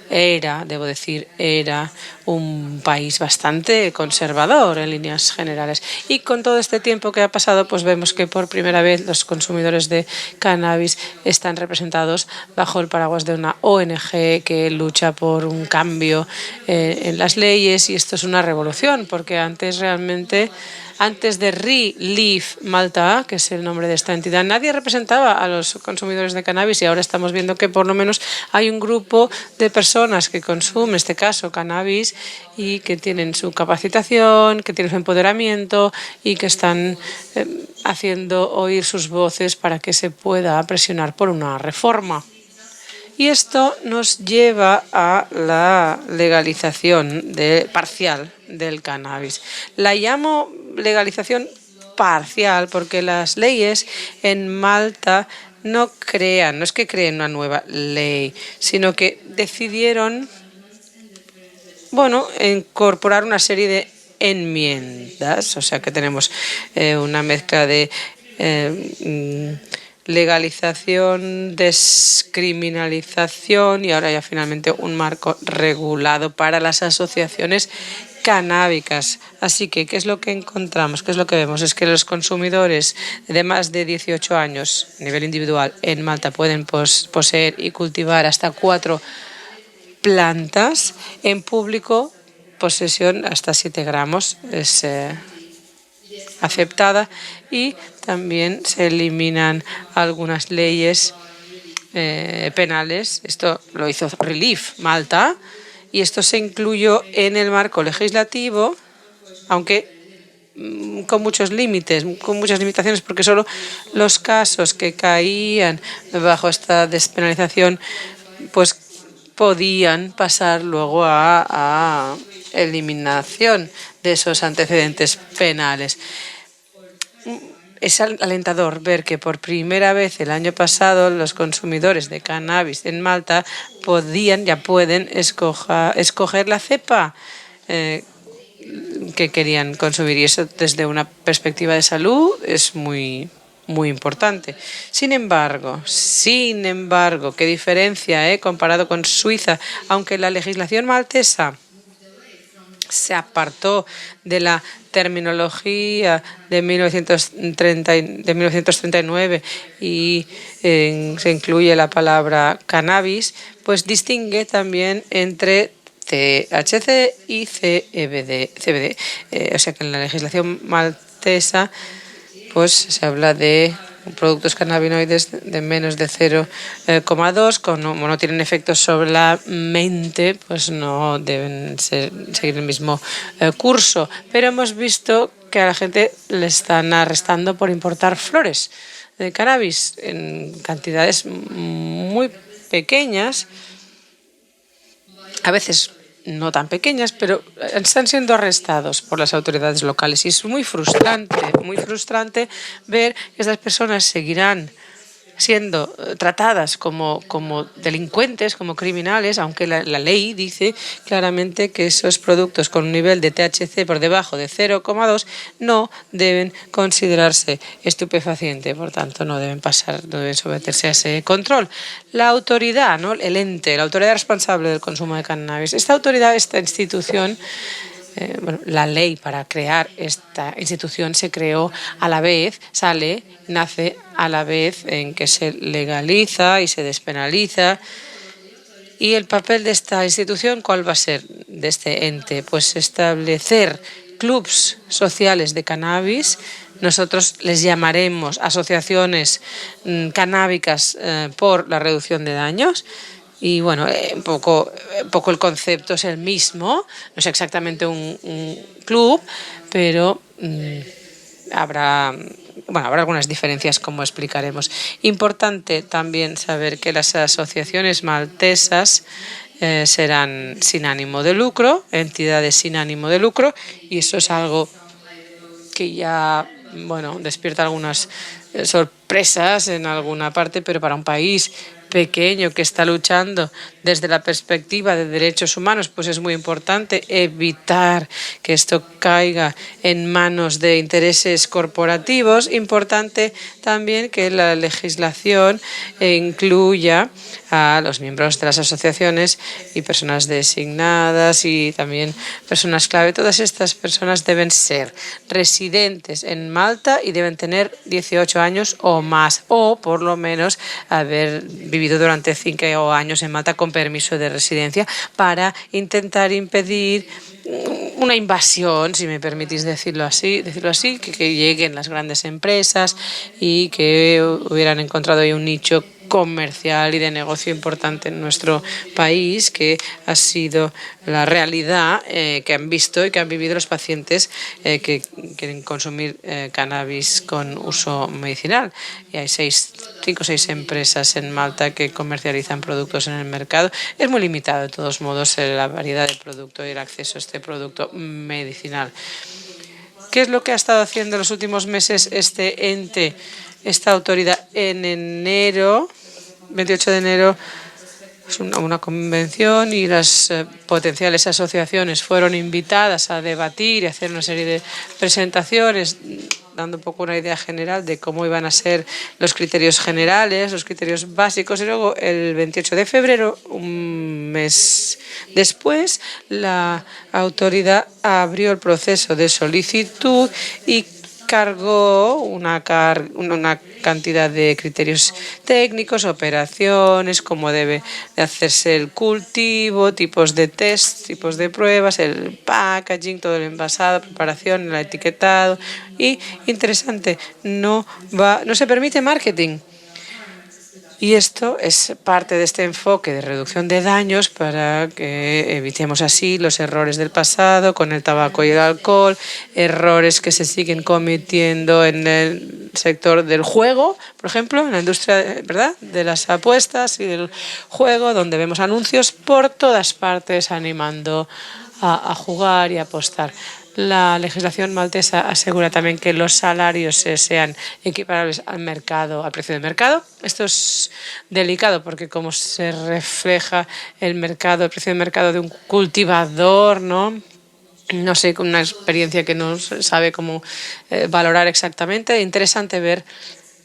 era, debo decir, era un país bastante conservador en líneas generales. Y con todo este tiempo que ha pasado, pues vemos que por primera vez los consumidores de cannabis están representados bajo el paraguas de una ONG que lucha por un cambio en las leyes, y esto es una revolución, porque antes realmente, antes de Relief Malta, que es el nombre de esta entidad, nadie representaba a los consumidores de cannabis, y ahora estamos viendo que por lo menos hay un grupo de personas que consumen, en este caso, cannabis, y que tienen su capacitación, que tienen su empoderamiento y que están haciendo oír sus voces para que se pueda presionar por una reforma. Y esto nos lleva a la legalización parcial del cannabis. La llamo legalización parcial porque las leyes en Malta no es que creen una nueva ley, sino que decidieron, incorporar una serie de enmiendas. O sea que tenemos una mezcla de legalización, descriminalización y ahora ya finalmente un marco regulado para las asociaciones canábicas. Así que, ¿qué es lo que encontramos? ¿Qué es lo que vemos? Es que los consumidores de más de 18 años a nivel individual en Malta pueden poseer y cultivar hasta 4 plantas. En público, posesión hasta 7 gramos es aceptada, y también se eliminan algunas leyes penales. Esto lo hizo Relief Malta y esto se incluyó en el marco legislativo, aunque con muchos límites, con muchas limitaciones, porque solo los casos que caían bajo esta despenalización pues podían pasar luego a eliminación de esos antecedentes penales. Es alentador ver que por primera vez el año pasado los consumidores de cannabis en Malta pueden escoger la cepa que querían consumir, y eso desde una perspectiva de salud es muy importante. Sin embargo, qué diferencia comparado con Suiza, aunque la legislación maltesa se apartó de la terminología de 1939 y se incluye la palabra cannabis, pues distingue también entre THC y CBD. O sea que en la legislación maltesa pues se habla de productos cannabinoides de menos de 0,2, como no tienen efectos sobre la mente, pues no deben seguir el mismo curso. Pero hemos visto que a la gente le están arrestando por importar flores de cannabis en cantidades muy pequeñas, a veces no tan pequeñas, pero están siendo arrestados por las autoridades locales, y es muy frustrante ver que estas personas seguirán siendo tratadas como delincuentes, como criminales, aunque la ley dice claramente que esos productos con un nivel de THC por debajo de 0,2 no deben considerarse estupefaciente, por tanto no deben someterse a ese control. La autoridad, ¿no? El ente, la autoridad responsable del consumo de cannabis, esta institución, la ley para crear esta institución se creó a la vez, nace a la vez en que se legaliza y se despenaliza. ¿Y el papel de esta institución cuál va a ser, de este ente? Pues establecer clubs sociales de cannabis. Nosotros les llamaremos asociaciones canábicas por la reducción de daños. Y bueno, un poco el concepto es el mismo, no es exactamente un club, pero habrá algunas diferencias, como explicaremos. Importante también saber que las asociaciones maltesas serán sin ánimo de lucro, entidades sin ánimo de lucro, y eso es algo que ya despierta algunas sorpresas en alguna parte, pero para un país pequeño que está luchando desde la perspectiva de derechos humanos, pues es muy importante evitar que esto caiga en manos de intereses corporativos. Importante también que la legislación incluya a los miembros de las asociaciones y personas designadas y también personas clave. Todas estas personas deben ser residentes en Malta y deben tener 18 años o más, o por lo menos haber vivido durante 5 años en Malta con permiso de residencia, para intentar impedir una invasión, si me permitís decirlo así, que lleguen las grandes empresas y que hubieran encontrado ahí un nicho comercial y de negocio importante en nuestro país, que ha sido la realidad que han visto y que han vivido los pacientes que quieren consumir cannabis con uso medicinal. Y hay 5 o 6 empresas en Malta que comercializan productos en el mercado. Es muy limitado, de todos modos, la variedad de producto y el acceso a este producto medicinal. ¿Qué es lo que ha estado haciendo en los últimos meses este ente, esta autoridad? En enero, 28 de enero, una convención y las potenciales asociaciones fueron invitadas a debatir y hacer una serie de presentaciones, dando un poco una idea general de cómo iban a ser los criterios generales, los criterios básicos. Y luego, el 28 de febrero, un mes después, la autoridad abrió el proceso de solicitud y cargó una cantidad de criterios técnicos, operaciones, cómo debe de hacerse el cultivo, tipos de test, tipos de pruebas, el packaging, todo el envasado, preparación, el etiquetado. Y interesante, no se permite marketing. Y esto es parte de este enfoque de reducción de daños para que evitemos así los errores del pasado con el tabaco y el alcohol, errores que se siguen cometiendo en el sector del juego, por ejemplo, en la industria, ¿verdad?, de las apuestas y del juego, donde vemos anuncios por todas partes animando a jugar y a apostar. La legislación maltesa asegura también que los salarios sean equiparables al mercado, al precio del mercado. Esto es delicado porque como se refleja el precio del mercado de un cultivador, ¿no? No sé, con una experiencia que no sabe cómo valorar exactamente.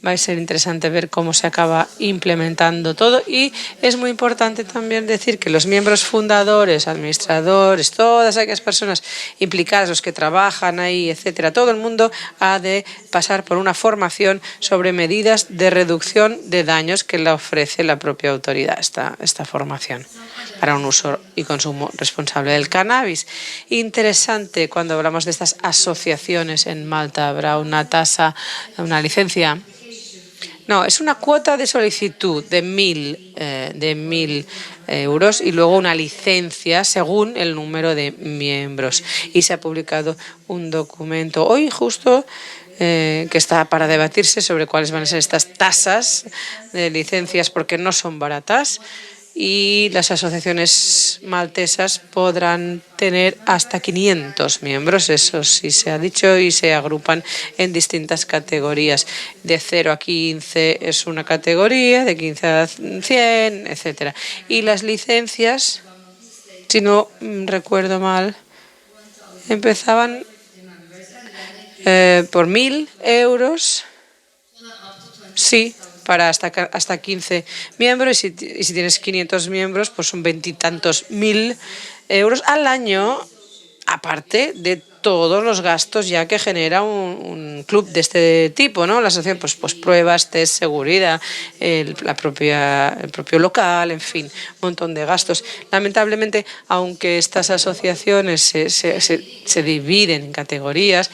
Va a ser interesante ver cómo se acaba implementando todo. Y es muy importante también decir que los miembros fundadores, administradores, todas aquellas personas implicadas, los que trabajan ahí, etcétera, todo el mundo ha de pasar por una formación sobre medidas de reducción de daños que la ofrece la propia autoridad, esta formación para un uso y consumo responsable del cannabis. Interesante, cuando hablamos de estas asociaciones en Malta, habrá una tasa, una licencia. No, es una cuota de solicitud de 1.000 euros y luego una licencia según el número de miembros. Y se ha publicado un documento hoy justo que está para debatirse sobre cuáles van a ser estas tasas de licencias, porque no son baratas. Y las asociaciones maltesas podrán tener hasta 500 miembros, eso sí se ha dicho, y se agrupan en distintas categorías. De 0 a 15 es una categoría, de 15 a 100, etcétera. Y las licencias, si no recuerdo mal, empezaban por 1.000 euros. Sí, para hasta 15 miembros, y si tienes 500 miembros, pues son 20 y tantos mil euros al año, aparte de todos los gastos ya que genera un club de este tipo, ¿no? La asociación, pues pruebas, test, seguridad, el propio local, en fin, un montón de gastos. Lamentablemente, aunque estas asociaciones se dividen en categorías,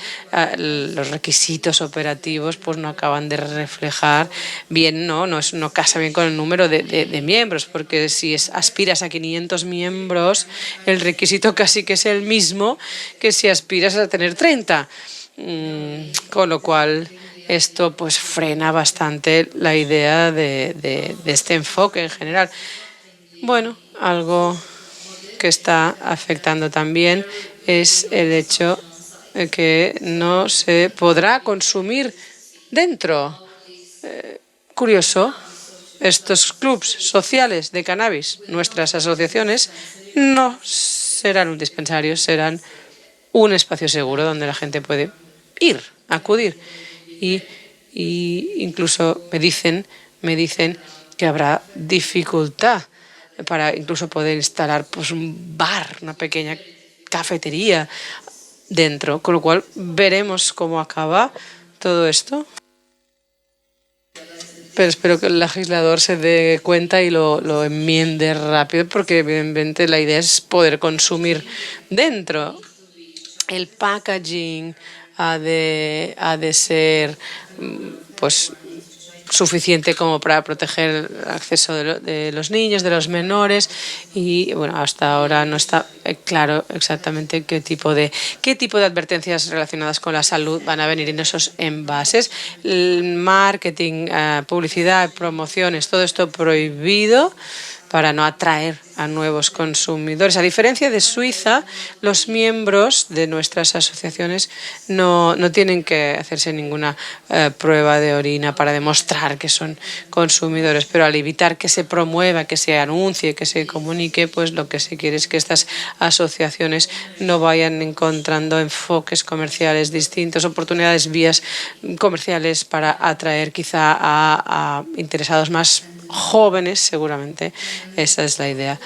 los requisitos operativos pues no acaban de reflejar bien, no casa bien con el número de miembros, porque si aspiras a 500 miembros, el requisito casi que es el mismo que si aspiras a tener 30, con lo cual esto pues frena bastante la idea de este enfoque en general. Bueno, algo que está afectando también es el hecho de que no se podrá consumir dentro. Curioso. estos clubs sociales de cannabis, nuestras asociaciones, no serán un dispensario, serán un espacio seguro donde la gente puede ir, acudir. Y incluso me dicen que habrá dificultad para incluso poder instalar pues, un bar, una pequeña cafetería dentro, con lo cual veremos cómo acaba todo esto. Pero espero que el legislador se dé cuenta y lo enmiende rápido, porque evidentemente la idea es poder consumir dentro. El packaging ha de ser pues suficiente como para proteger el acceso de los niños, de los menores, y bueno, hasta ahora no está claro exactamente qué tipo de advertencias relacionadas con la salud van a venir en esos envases. El marketing, publicidad, promociones, todo esto prohibido para no atraer a nuevos consumidores. A diferencia de Suiza, los miembros de nuestras asociaciones no tienen que hacerse ninguna prueba de orina para demostrar que son consumidores, pero al evitar que se promueva, que se anuncie, que se comunique, pues lo que se quiere es que estas asociaciones no vayan encontrando enfoques comerciales distintos, oportunidades, vías comerciales para atraer quizá a interesados más jóvenes, seguramente esa es la idea,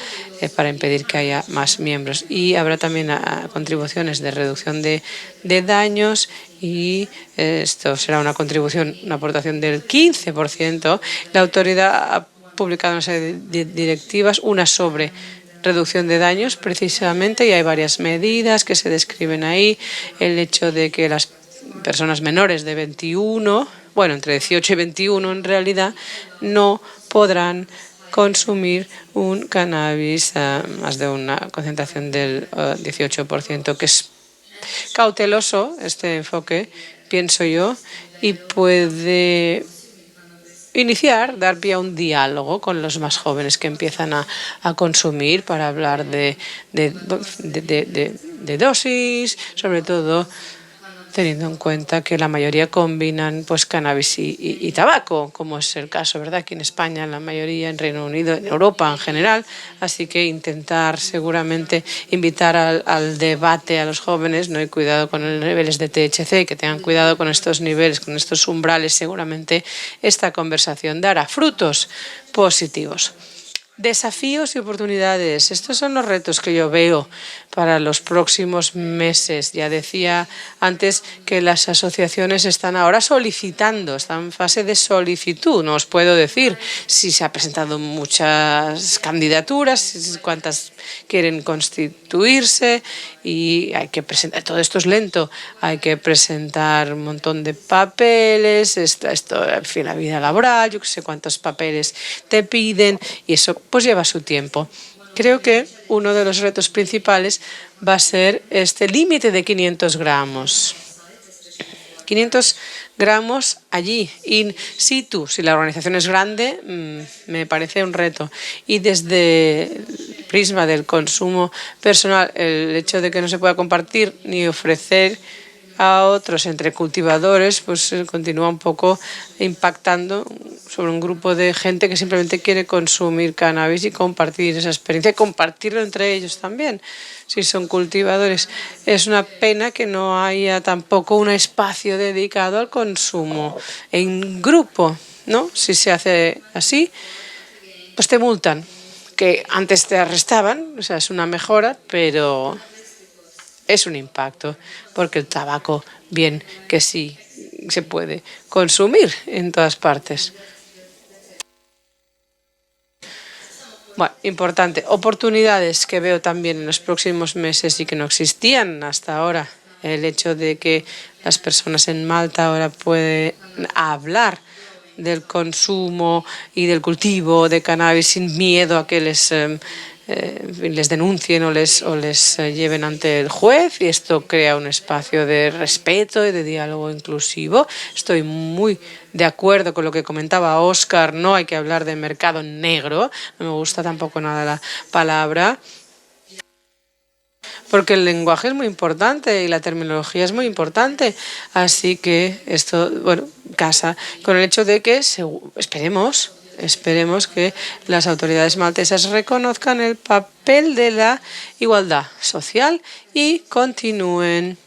para impedir que haya más miembros. Y habrá también contribuciones de reducción de daños, y esto será una aportación del 15%. La autoridad ha publicado una serie de directivas, una sobre reducción de daños precisamente, y hay varias medidas que se describen ahí. El hecho de que las personas menores de 21, bueno, entre 18 y 21 en realidad, no podrán consumir un cannabis a más de una concentración del 18%, que es cauteloso este enfoque, pienso yo, y puede dar pie a un diálogo con los más jóvenes que empiezan a consumir, para hablar de dosis, sobre todo teniendo en cuenta que la mayoría combinan pues cannabis y tabaco, como es el caso, ¿verdad?, aquí en España, en la mayoría, en Reino Unido, en Europa en general. Así que intentar seguramente invitar al debate a los jóvenes, no hay cuidado con los niveles de THC, que tengan cuidado con estos niveles, con estos umbrales. Seguramente esta conversación dará frutos positivos. Desafíos y oportunidades. Estos son los retos que yo veo para los próximos meses. Ya decía antes que las asociaciones están ahora solicitando, están en fase de solicitud. No os puedo decir si se han presentado muchas candidaturas, cuántas quieren constituirse, y hay que presentar, todo esto es lento, hay que presentar un montón de papeles, esto, en fin, la vida laboral, yo que sé cuántos papeles te piden, y eso pues lleva su tiempo. Creo que uno de los retos principales va a ser este límite de 500 gramos. 500 gramos allí, in situ. Si la organización es grande, me parece un reto. Y desde el prisma del consumo personal, el hecho de que no se pueda compartir ni ofrecer a otros entre cultivadores, pues continúa un poco impactando sobre un grupo de gente que simplemente quiere consumir cannabis y compartir esa experiencia, y compartirlo entre ellos también, si son cultivadores. Es una pena que no haya tampoco un espacio dedicado al consumo en grupo, ¿no? Si se hace así, pues te multan, que antes te arrestaban, o sea, es una mejora, pero es un impacto, porque el tabaco, bien que sí se puede consumir en todas partes. Bueno, importante. Oportunidades que veo también en los próximos meses y que no existían hasta ahora. El hecho de que las personas en Malta ahora pueden hablar del consumo y del cultivo de cannabis sin miedo a que les denuncien o les lleven ante el juez, y esto crea un espacio de respeto y de diálogo inclusivo. Estoy muy de acuerdo con lo que comentaba Óscar, no hay que hablar de mercado negro, no me gusta tampoco nada la palabra, porque el lenguaje es muy importante y la terminología es muy importante. Así que esto, bueno, casa con el hecho de que esperemos esperemos que las autoridades maltesas reconozcan el papel de la igualdad social y continúen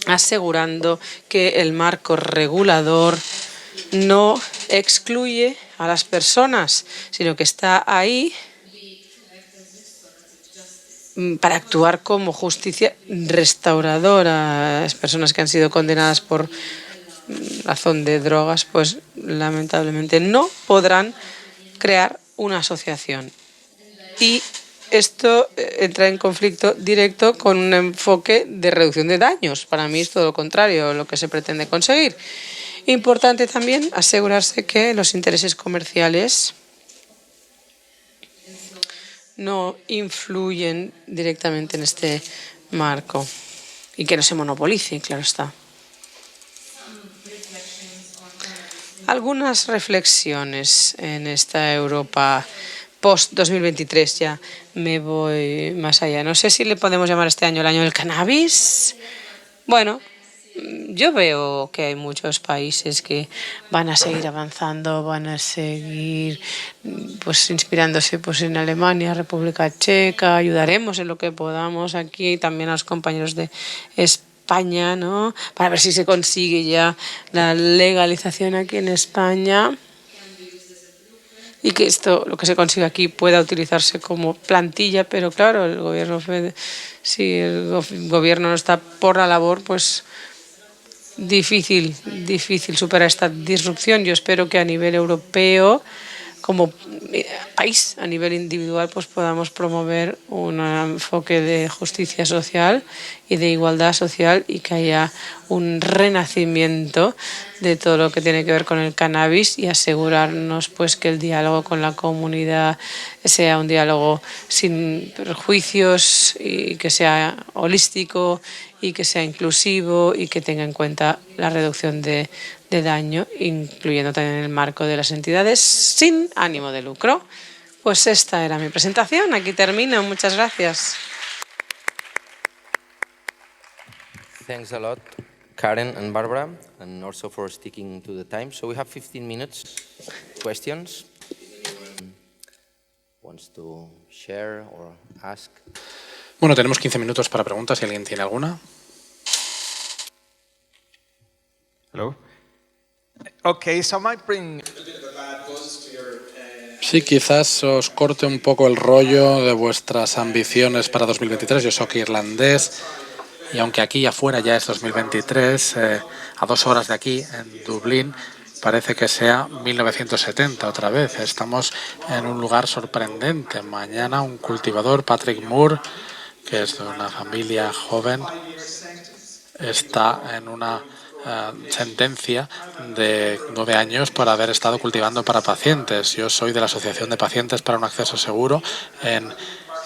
asegurando que el marco regulador no excluye a las personas, sino que está ahí para actuar como justicia restauradora. Las personas que han sido condenadas por razón de drogas, pues lamentablemente no podrán crear una asociación. Y esto entra en conflicto directo con un enfoque de reducción de daños. Para mí es todo lo contrario lo que se pretende conseguir. Importante también asegurarse que los intereses comerciales no influyen directamente en este marco y que no se monopolice, claro está. Algunas reflexiones en esta Europa post-2023, ya me voy más allá. No sé si le podemos llamar este año el año del cannabis. Bueno, yo veo que hay muchos países que van a seguir avanzando, van a seguir pues inspirándose pues en Alemania, República Checa. Ayudaremos en lo que podamos aquí también a los compañeros de España, ¿no? Para ver si se consigue ya la legalización aquí en España y que esto, lo que se consiga aquí, pueda utilizarse como plantilla, pero claro, el gobierno, si el gobierno no está por la labor, pues difícil superar esta disrupción. Yo espero que a nivel europeo, como país, a nivel individual, pues podamos promover un enfoque de justicia social y de igualdad social y que haya un renacimiento de todo lo que tiene que ver con el cannabis y asegurarnos pues que el diálogo con la comunidad sea un diálogo sin prejuicios y que sea holístico y que sea inclusivo y que tenga en cuenta la reducción de daño, incluyendo también el marco de las entidades sin ánimo de lucro. Pues esta era mi presentación. Aquí termino. Muchas gracias. Thanks a lot, Karen and Barbara, and also for sticking to the time. So we have 15 minutes. Questions? Wants to share or ask? Bueno, tenemos 15 minutos para preguntas, si alguien tiene alguna. Hello. Okay, so I might bring... Sí, quizás os corte un poco el rollo de vuestras ambiciones para 2023. Yo soy irlandés y aunque aquí afuera ya es 2023, a 2 horas de aquí, en Dublín, parece que sea 1970 otra vez. Estamos en un lugar sorprendente. Mañana un cultivador, Patrick Moore, que es de una familia joven, está en una sentencia de 9 años por haber estado cultivando para pacientes. Yo soy de la Asociación de Pacientes para un Acceso Seguro en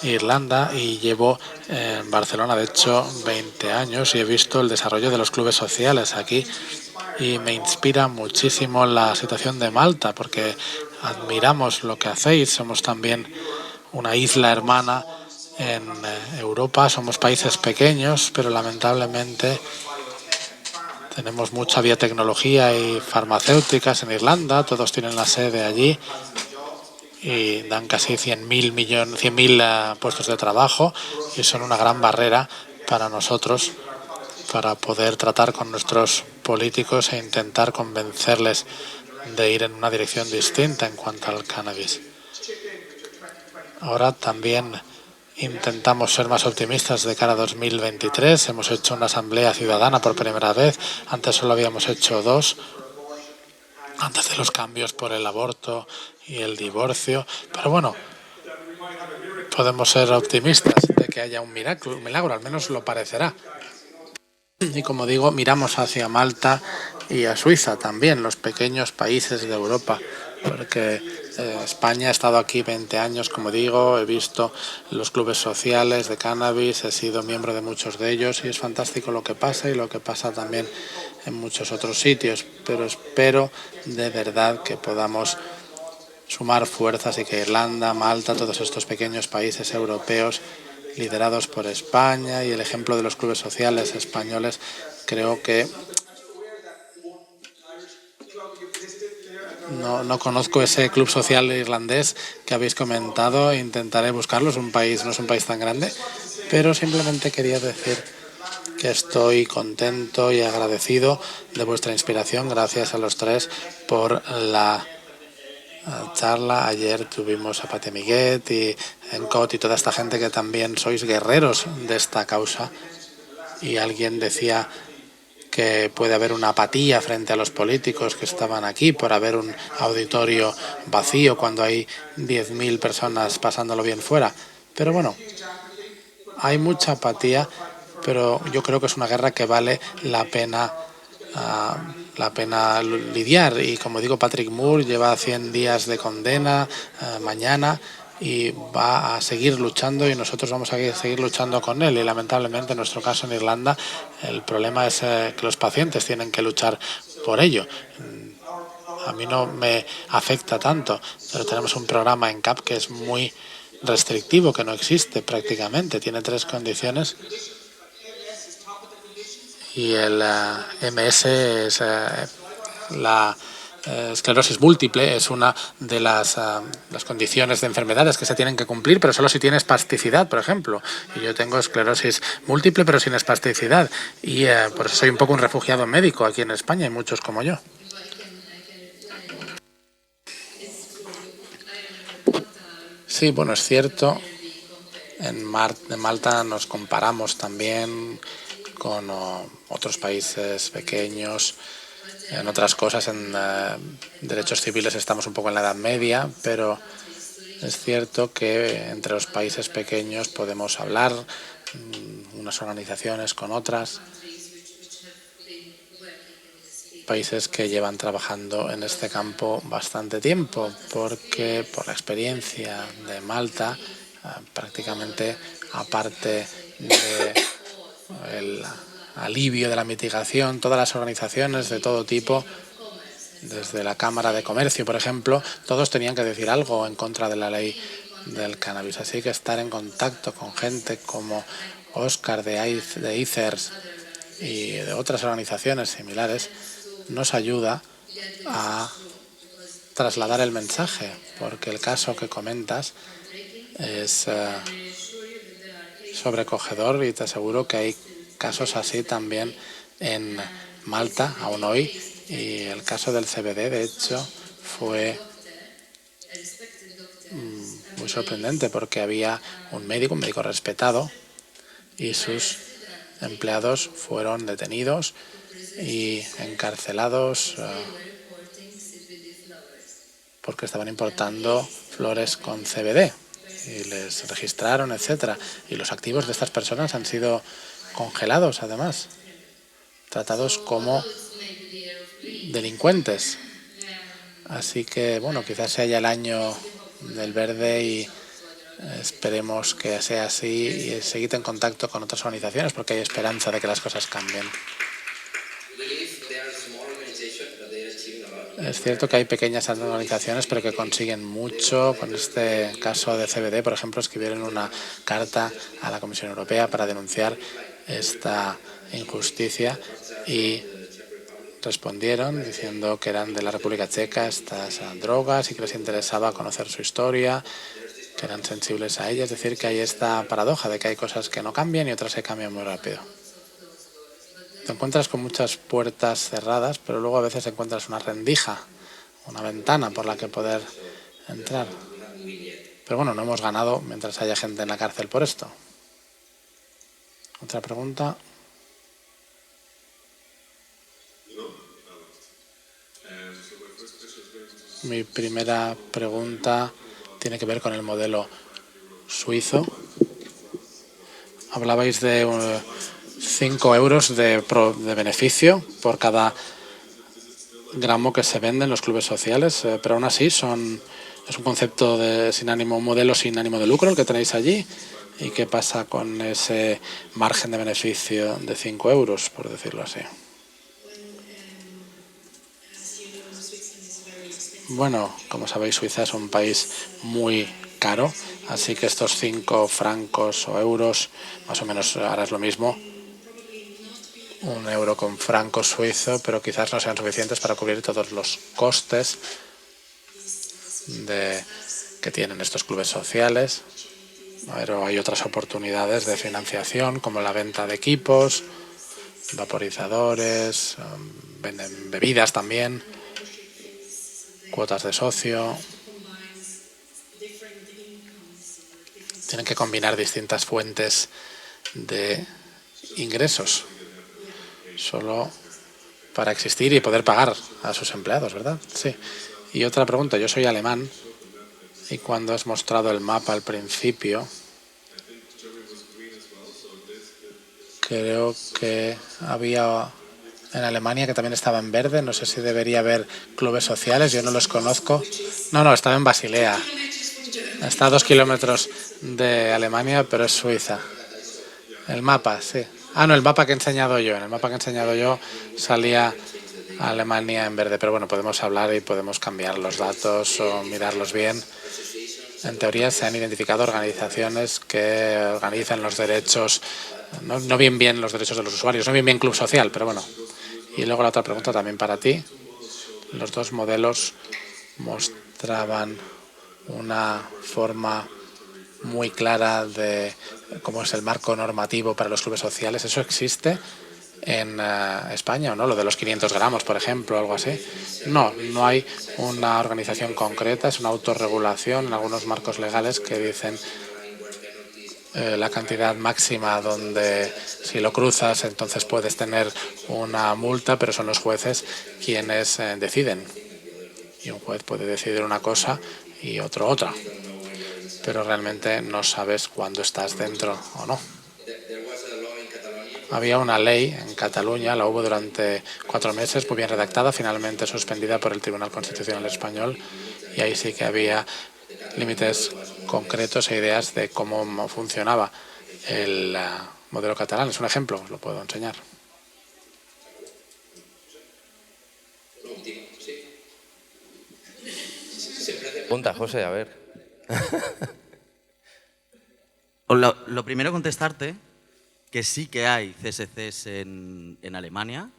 Irlanda y llevo en Barcelona, de hecho, 20 años y he visto el desarrollo de los clubes sociales aquí y me inspira muchísimo la situación de Malta porque admiramos lo que hacéis. Somos también una isla hermana en Europa, somos países pequeños, pero lamentablemente tenemos mucha biotecnología y farmacéuticas en Irlanda, todos tienen la sede allí y dan casi 100.000 puestos de trabajo y son una gran barrera para nosotros para poder tratar con nuestros políticos e intentar convencerles de ir en una dirección distinta en cuanto al cannabis. Ahora también intentamos ser más optimistas de cara a 2023. Hemos hecho una asamblea ciudadana por primera vez. Antes solo habíamos hecho 2, antes de los cambios por el aborto y el divorcio. Pero bueno, podemos ser optimistas de que haya un milagro, al menos lo parecerá. Y como digo, miramos hacia Malta y a Suiza también, los pequeños países de Europa, porque España ha estado aquí 20 años, como digo, he visto los clubes sociales de cannabis, he sido miembro de muchos de ellos y es fantástico lo que pasa y lo que pasa también en muchos otros sitios, pero espero de verdad que podamos sumar fuerzas y que Irlanda, Malta, todos estos pequeños países europeos liderados por España y el ejemplo de los clubes sociales españoles, creo que No conozco ese club social irlandés que habéis comentado, intentaré buscarlo, no es un país tan grande, pero simplemente quería decir que estoy contento y agradecido de vuestra inspiración. Gracias a los tres por la charla. Ayer tuvimos a Pate Miguet y Encot y toda esta gente que también sois guerreros de esta causa. Y alguien decía que puede haber una apatía frente a los políticos que estaban aquí por haber un auditorio vacío cuando hay 10.000 personas pasándolo bien fuera. Pero bueno, hay mucha apatía, pero yo creo que es una guerra que vale la pena lidiar. Y como digo, Patrick Moore lleva 100 días de condena mañana y va a seguir luchando y nosotros vamos a seguir luchando con él. Y lamentablemente en nuestro caso en Irlanda el problema es que los pacientes tienen que luchar por ello. A mí no me afecta tanto, pero tenemos un programa en CAP que es muy restrictivo, que no existe prácticamente. Tiene 3 condiciones y el MS es la esclerosis múltiple, es una de las condiciones de enfermedades que se tienen que cumplir, pero solo si tiene espasticidad, por ejemplo. Y yo tengo esclerosis múltiple, pero sin espasticidad. Y por eso soy un poco un refugiado médico aquí en España, y muchos como yo. Sí, bueno, es cierto. En Malta nos comparamos también con otros países pequeños. En otras cosas, en derechos civiles estamos un poco en la Edad Media, pero es cierto que entre los países pequeños podemos hablar unas organizaciones con otras. Países que llevan trabajando en este campo bastante tiempo, porque por la experiencia de Malta, prácticamente aparte del alivio de la mitigación, todas las organizaciones de todo tipo, desde la Cámara de Comercio, por ejemplo, todos tenían que decir algo en contra de la ley del cannabis. Así que estar en contacto con gente como Oscar de ICERS y de otras organizaciones similares nos ayuda a trasladar el mensaje, porque el caso que comentas es sobrecogedor y te aseguro que hay casos así también en Malta, aún hoy, y el caso del CBD, de hecho, fue muy sorprendente porque había un médico respetado, y sus empleados fueron detenidos y encarcelados porque estaban importando flores con CBD y les registraron, etcétera. Y los activos de estas personas han sido congelados, además, tratados como delincuentes. Así que, bueno, quizás sea ya el año del verde y esperemos que sea así y seguid en contacto con otras organizaciones porque hay esperanza de que las cosas cambien. Es cierto que hay pequeñas organizaciones pero que consiguen mucho. Con este caso de CBD, por ejemplo, escribieron una carta a la Comisión Europea para denunciar esta injusticia y respondieron diciendo que eran de la República Checa estas drogas y que les interesaba conocer su historia, que eran sensibles a ella. Es decir, que hay esta paradoja de que hay cosas que no cambian y otras que cambian muy rápido. Te encuentras con muchas puertas cerradas, pero luego a veces encuentras una rendija, una ventana por la que poder entrar. Pero bueno, no hemos ganado mientras haya gente en la cárcel por esto. ¿Otra pregunta? Mi primera pregunta tiene que ver con el modelo suizo. Hablabais de 5 euros de beneficio por cada gramo que se vende en los clubes sociales, pero aún así es un concepto un modelo sin ánimo de lucro el que tenéis allí. ¿Y qué pasa con ese margen de beneficio de 5 euros, por decirlo así? Bueno, como sabéis, Suiza es un país muy caro, así que estos 5 francos o euros, más o menos ahora es lo mismo, 1 euro con franco suizo, pero quizás no sean suficientes para cubrir todos los costes que tienen estos clubes sociales, pero hay otras oportunidades de financiación como la venta de equipos, vaporizadores, venden bebidas también, cuotas de socio. Tienen que combinar distintas fuentes de ingresos solo para existir y poder pagar a sus empleados, ¿verdad? Sí. Y otra pregunta, yo soy alemán y cuando has mostrado el mapa al principio, creo que había en Alemania que también estaba en verde. No sé si debería haber clubes sociales, yo no los conozco. No, estaba en Basilea. Está a 2 kilómetros de Alemania, pero es Suiza. El mapa, sí. No, el mapa que he enseñado yo. En el mapa que he enseñado yo salía Alemania en verde, pero bueno, podemos hablar y podemos cambiar los datos o mirarlos bien. En teoría se han identificado organizaciones que organizan los derechos, no bien los derechos de los usuarios, no bien club social, pero bueno. Y luego la otra pregunta también para ti. Los dos modelos mostraban una forma muy clara de cómo es el marco normativo para los clubes sociales. ¿Eso existe en España o no? Lo de los 500 gramos, por ejemplo, algo así. No hay una organización concreta, es una autorregulación en algunos marcos legales que dicen la cantidad máxima donde si lo cruzas entonces puedes tener una multa, pero son los jueces quienes deciden. Y un juez puede decidir una cosa y otro otra, pero realmente no sabes cuándo estás dentro o no. Había una ley en Cataluña, la hubo durante 4 meses, muy bien redactada, finalmente suspendida por el Tribunal Constitucional Español, y ahí sí que había límites concretos e ideas de cómo funcionaba el modelo catalán. Es un ejemplo, os lo puedo enseñar. Pregunta, José, a ver. Lo primero, contestarte que sí que hay CSCs en Alemania.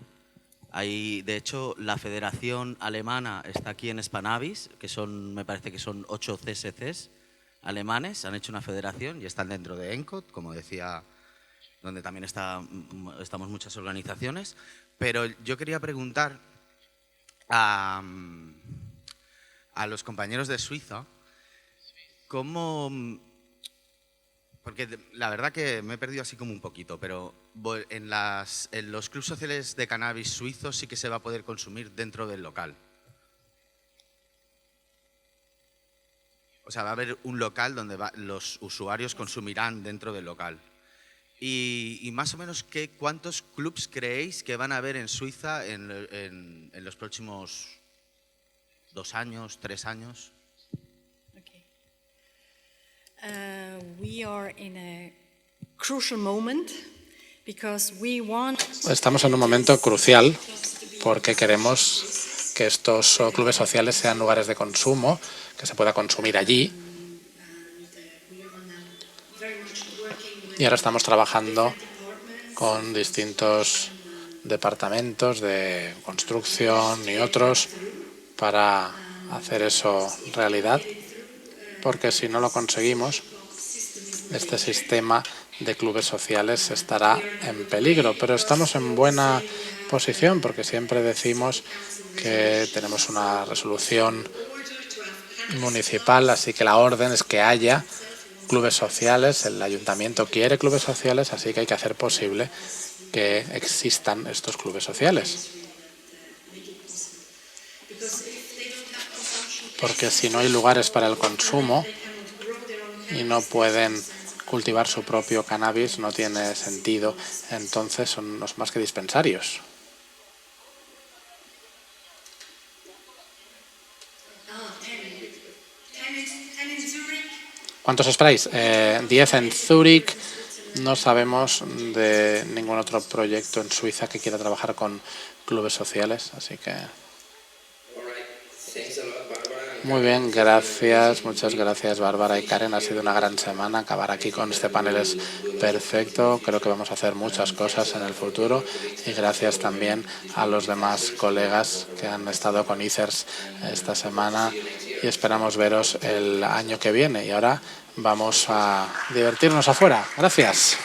De hecho, la Federación Alemana está aquí en Spanavis, que me parece que son 8 CSCs alemanes, han hecho una federación y están dentro de ENCOT, como decía, donde también estamos muchas organizaciones. Pero yo quería preguntar a los compañeros de Suiza, porque la verdad que me he perdido así como un poquito, pero en los clubes sociales de cannabis suizos sí que se va a poder consumir dentro del local. O sea, va a haber un local donde los usuarios consumirán dentro del local. Y más o menos, ¿cuántos clubs creéis que van a haber en Suiza en los próximos 2 años, 3 años? We are in a crucial moment because we want. Estamos en un momento crucial porque queremos que estos clubes sociales sean lugares de consumo, que se pueda consumir allí. Y ahora estamos trabajando con distintos departamentos de construcción y otros para hacer eso realidad, porque si no lo conseguimos, este sistema de clubes sociales estará en peligro. Pero estamos en buena posición porque siempre decimos que tenemos una resolución municipal, así que la orden es que haya clubes sociales. El ayuntamiento quiere clubes sociales, así que hay que hacer posible que existan estos clubes sociales. Porque si no hay lugares para el consumo y no pueden cultivar su propio cannabis, no tiene sentido. Entonces son más que dispensarios. ¿Cuántos esperáis? 10 en Zúrich. No sabemos de ningún otro proyecto en Suiza que quiera trabajar con clubes sociales, así que... Muy bien, gracias, muchas gracias Bárbara y Karen, ha sido una gran semana. Acabar aquí con este panel es perfecto, creo que vamos a hacer muchas cosas en el futuro y gracias también a los demás colegas que han estado con ICERS esta semana y esperamos veros el año que viene. Y ahora vamos a divertirnos afuera. Gracias.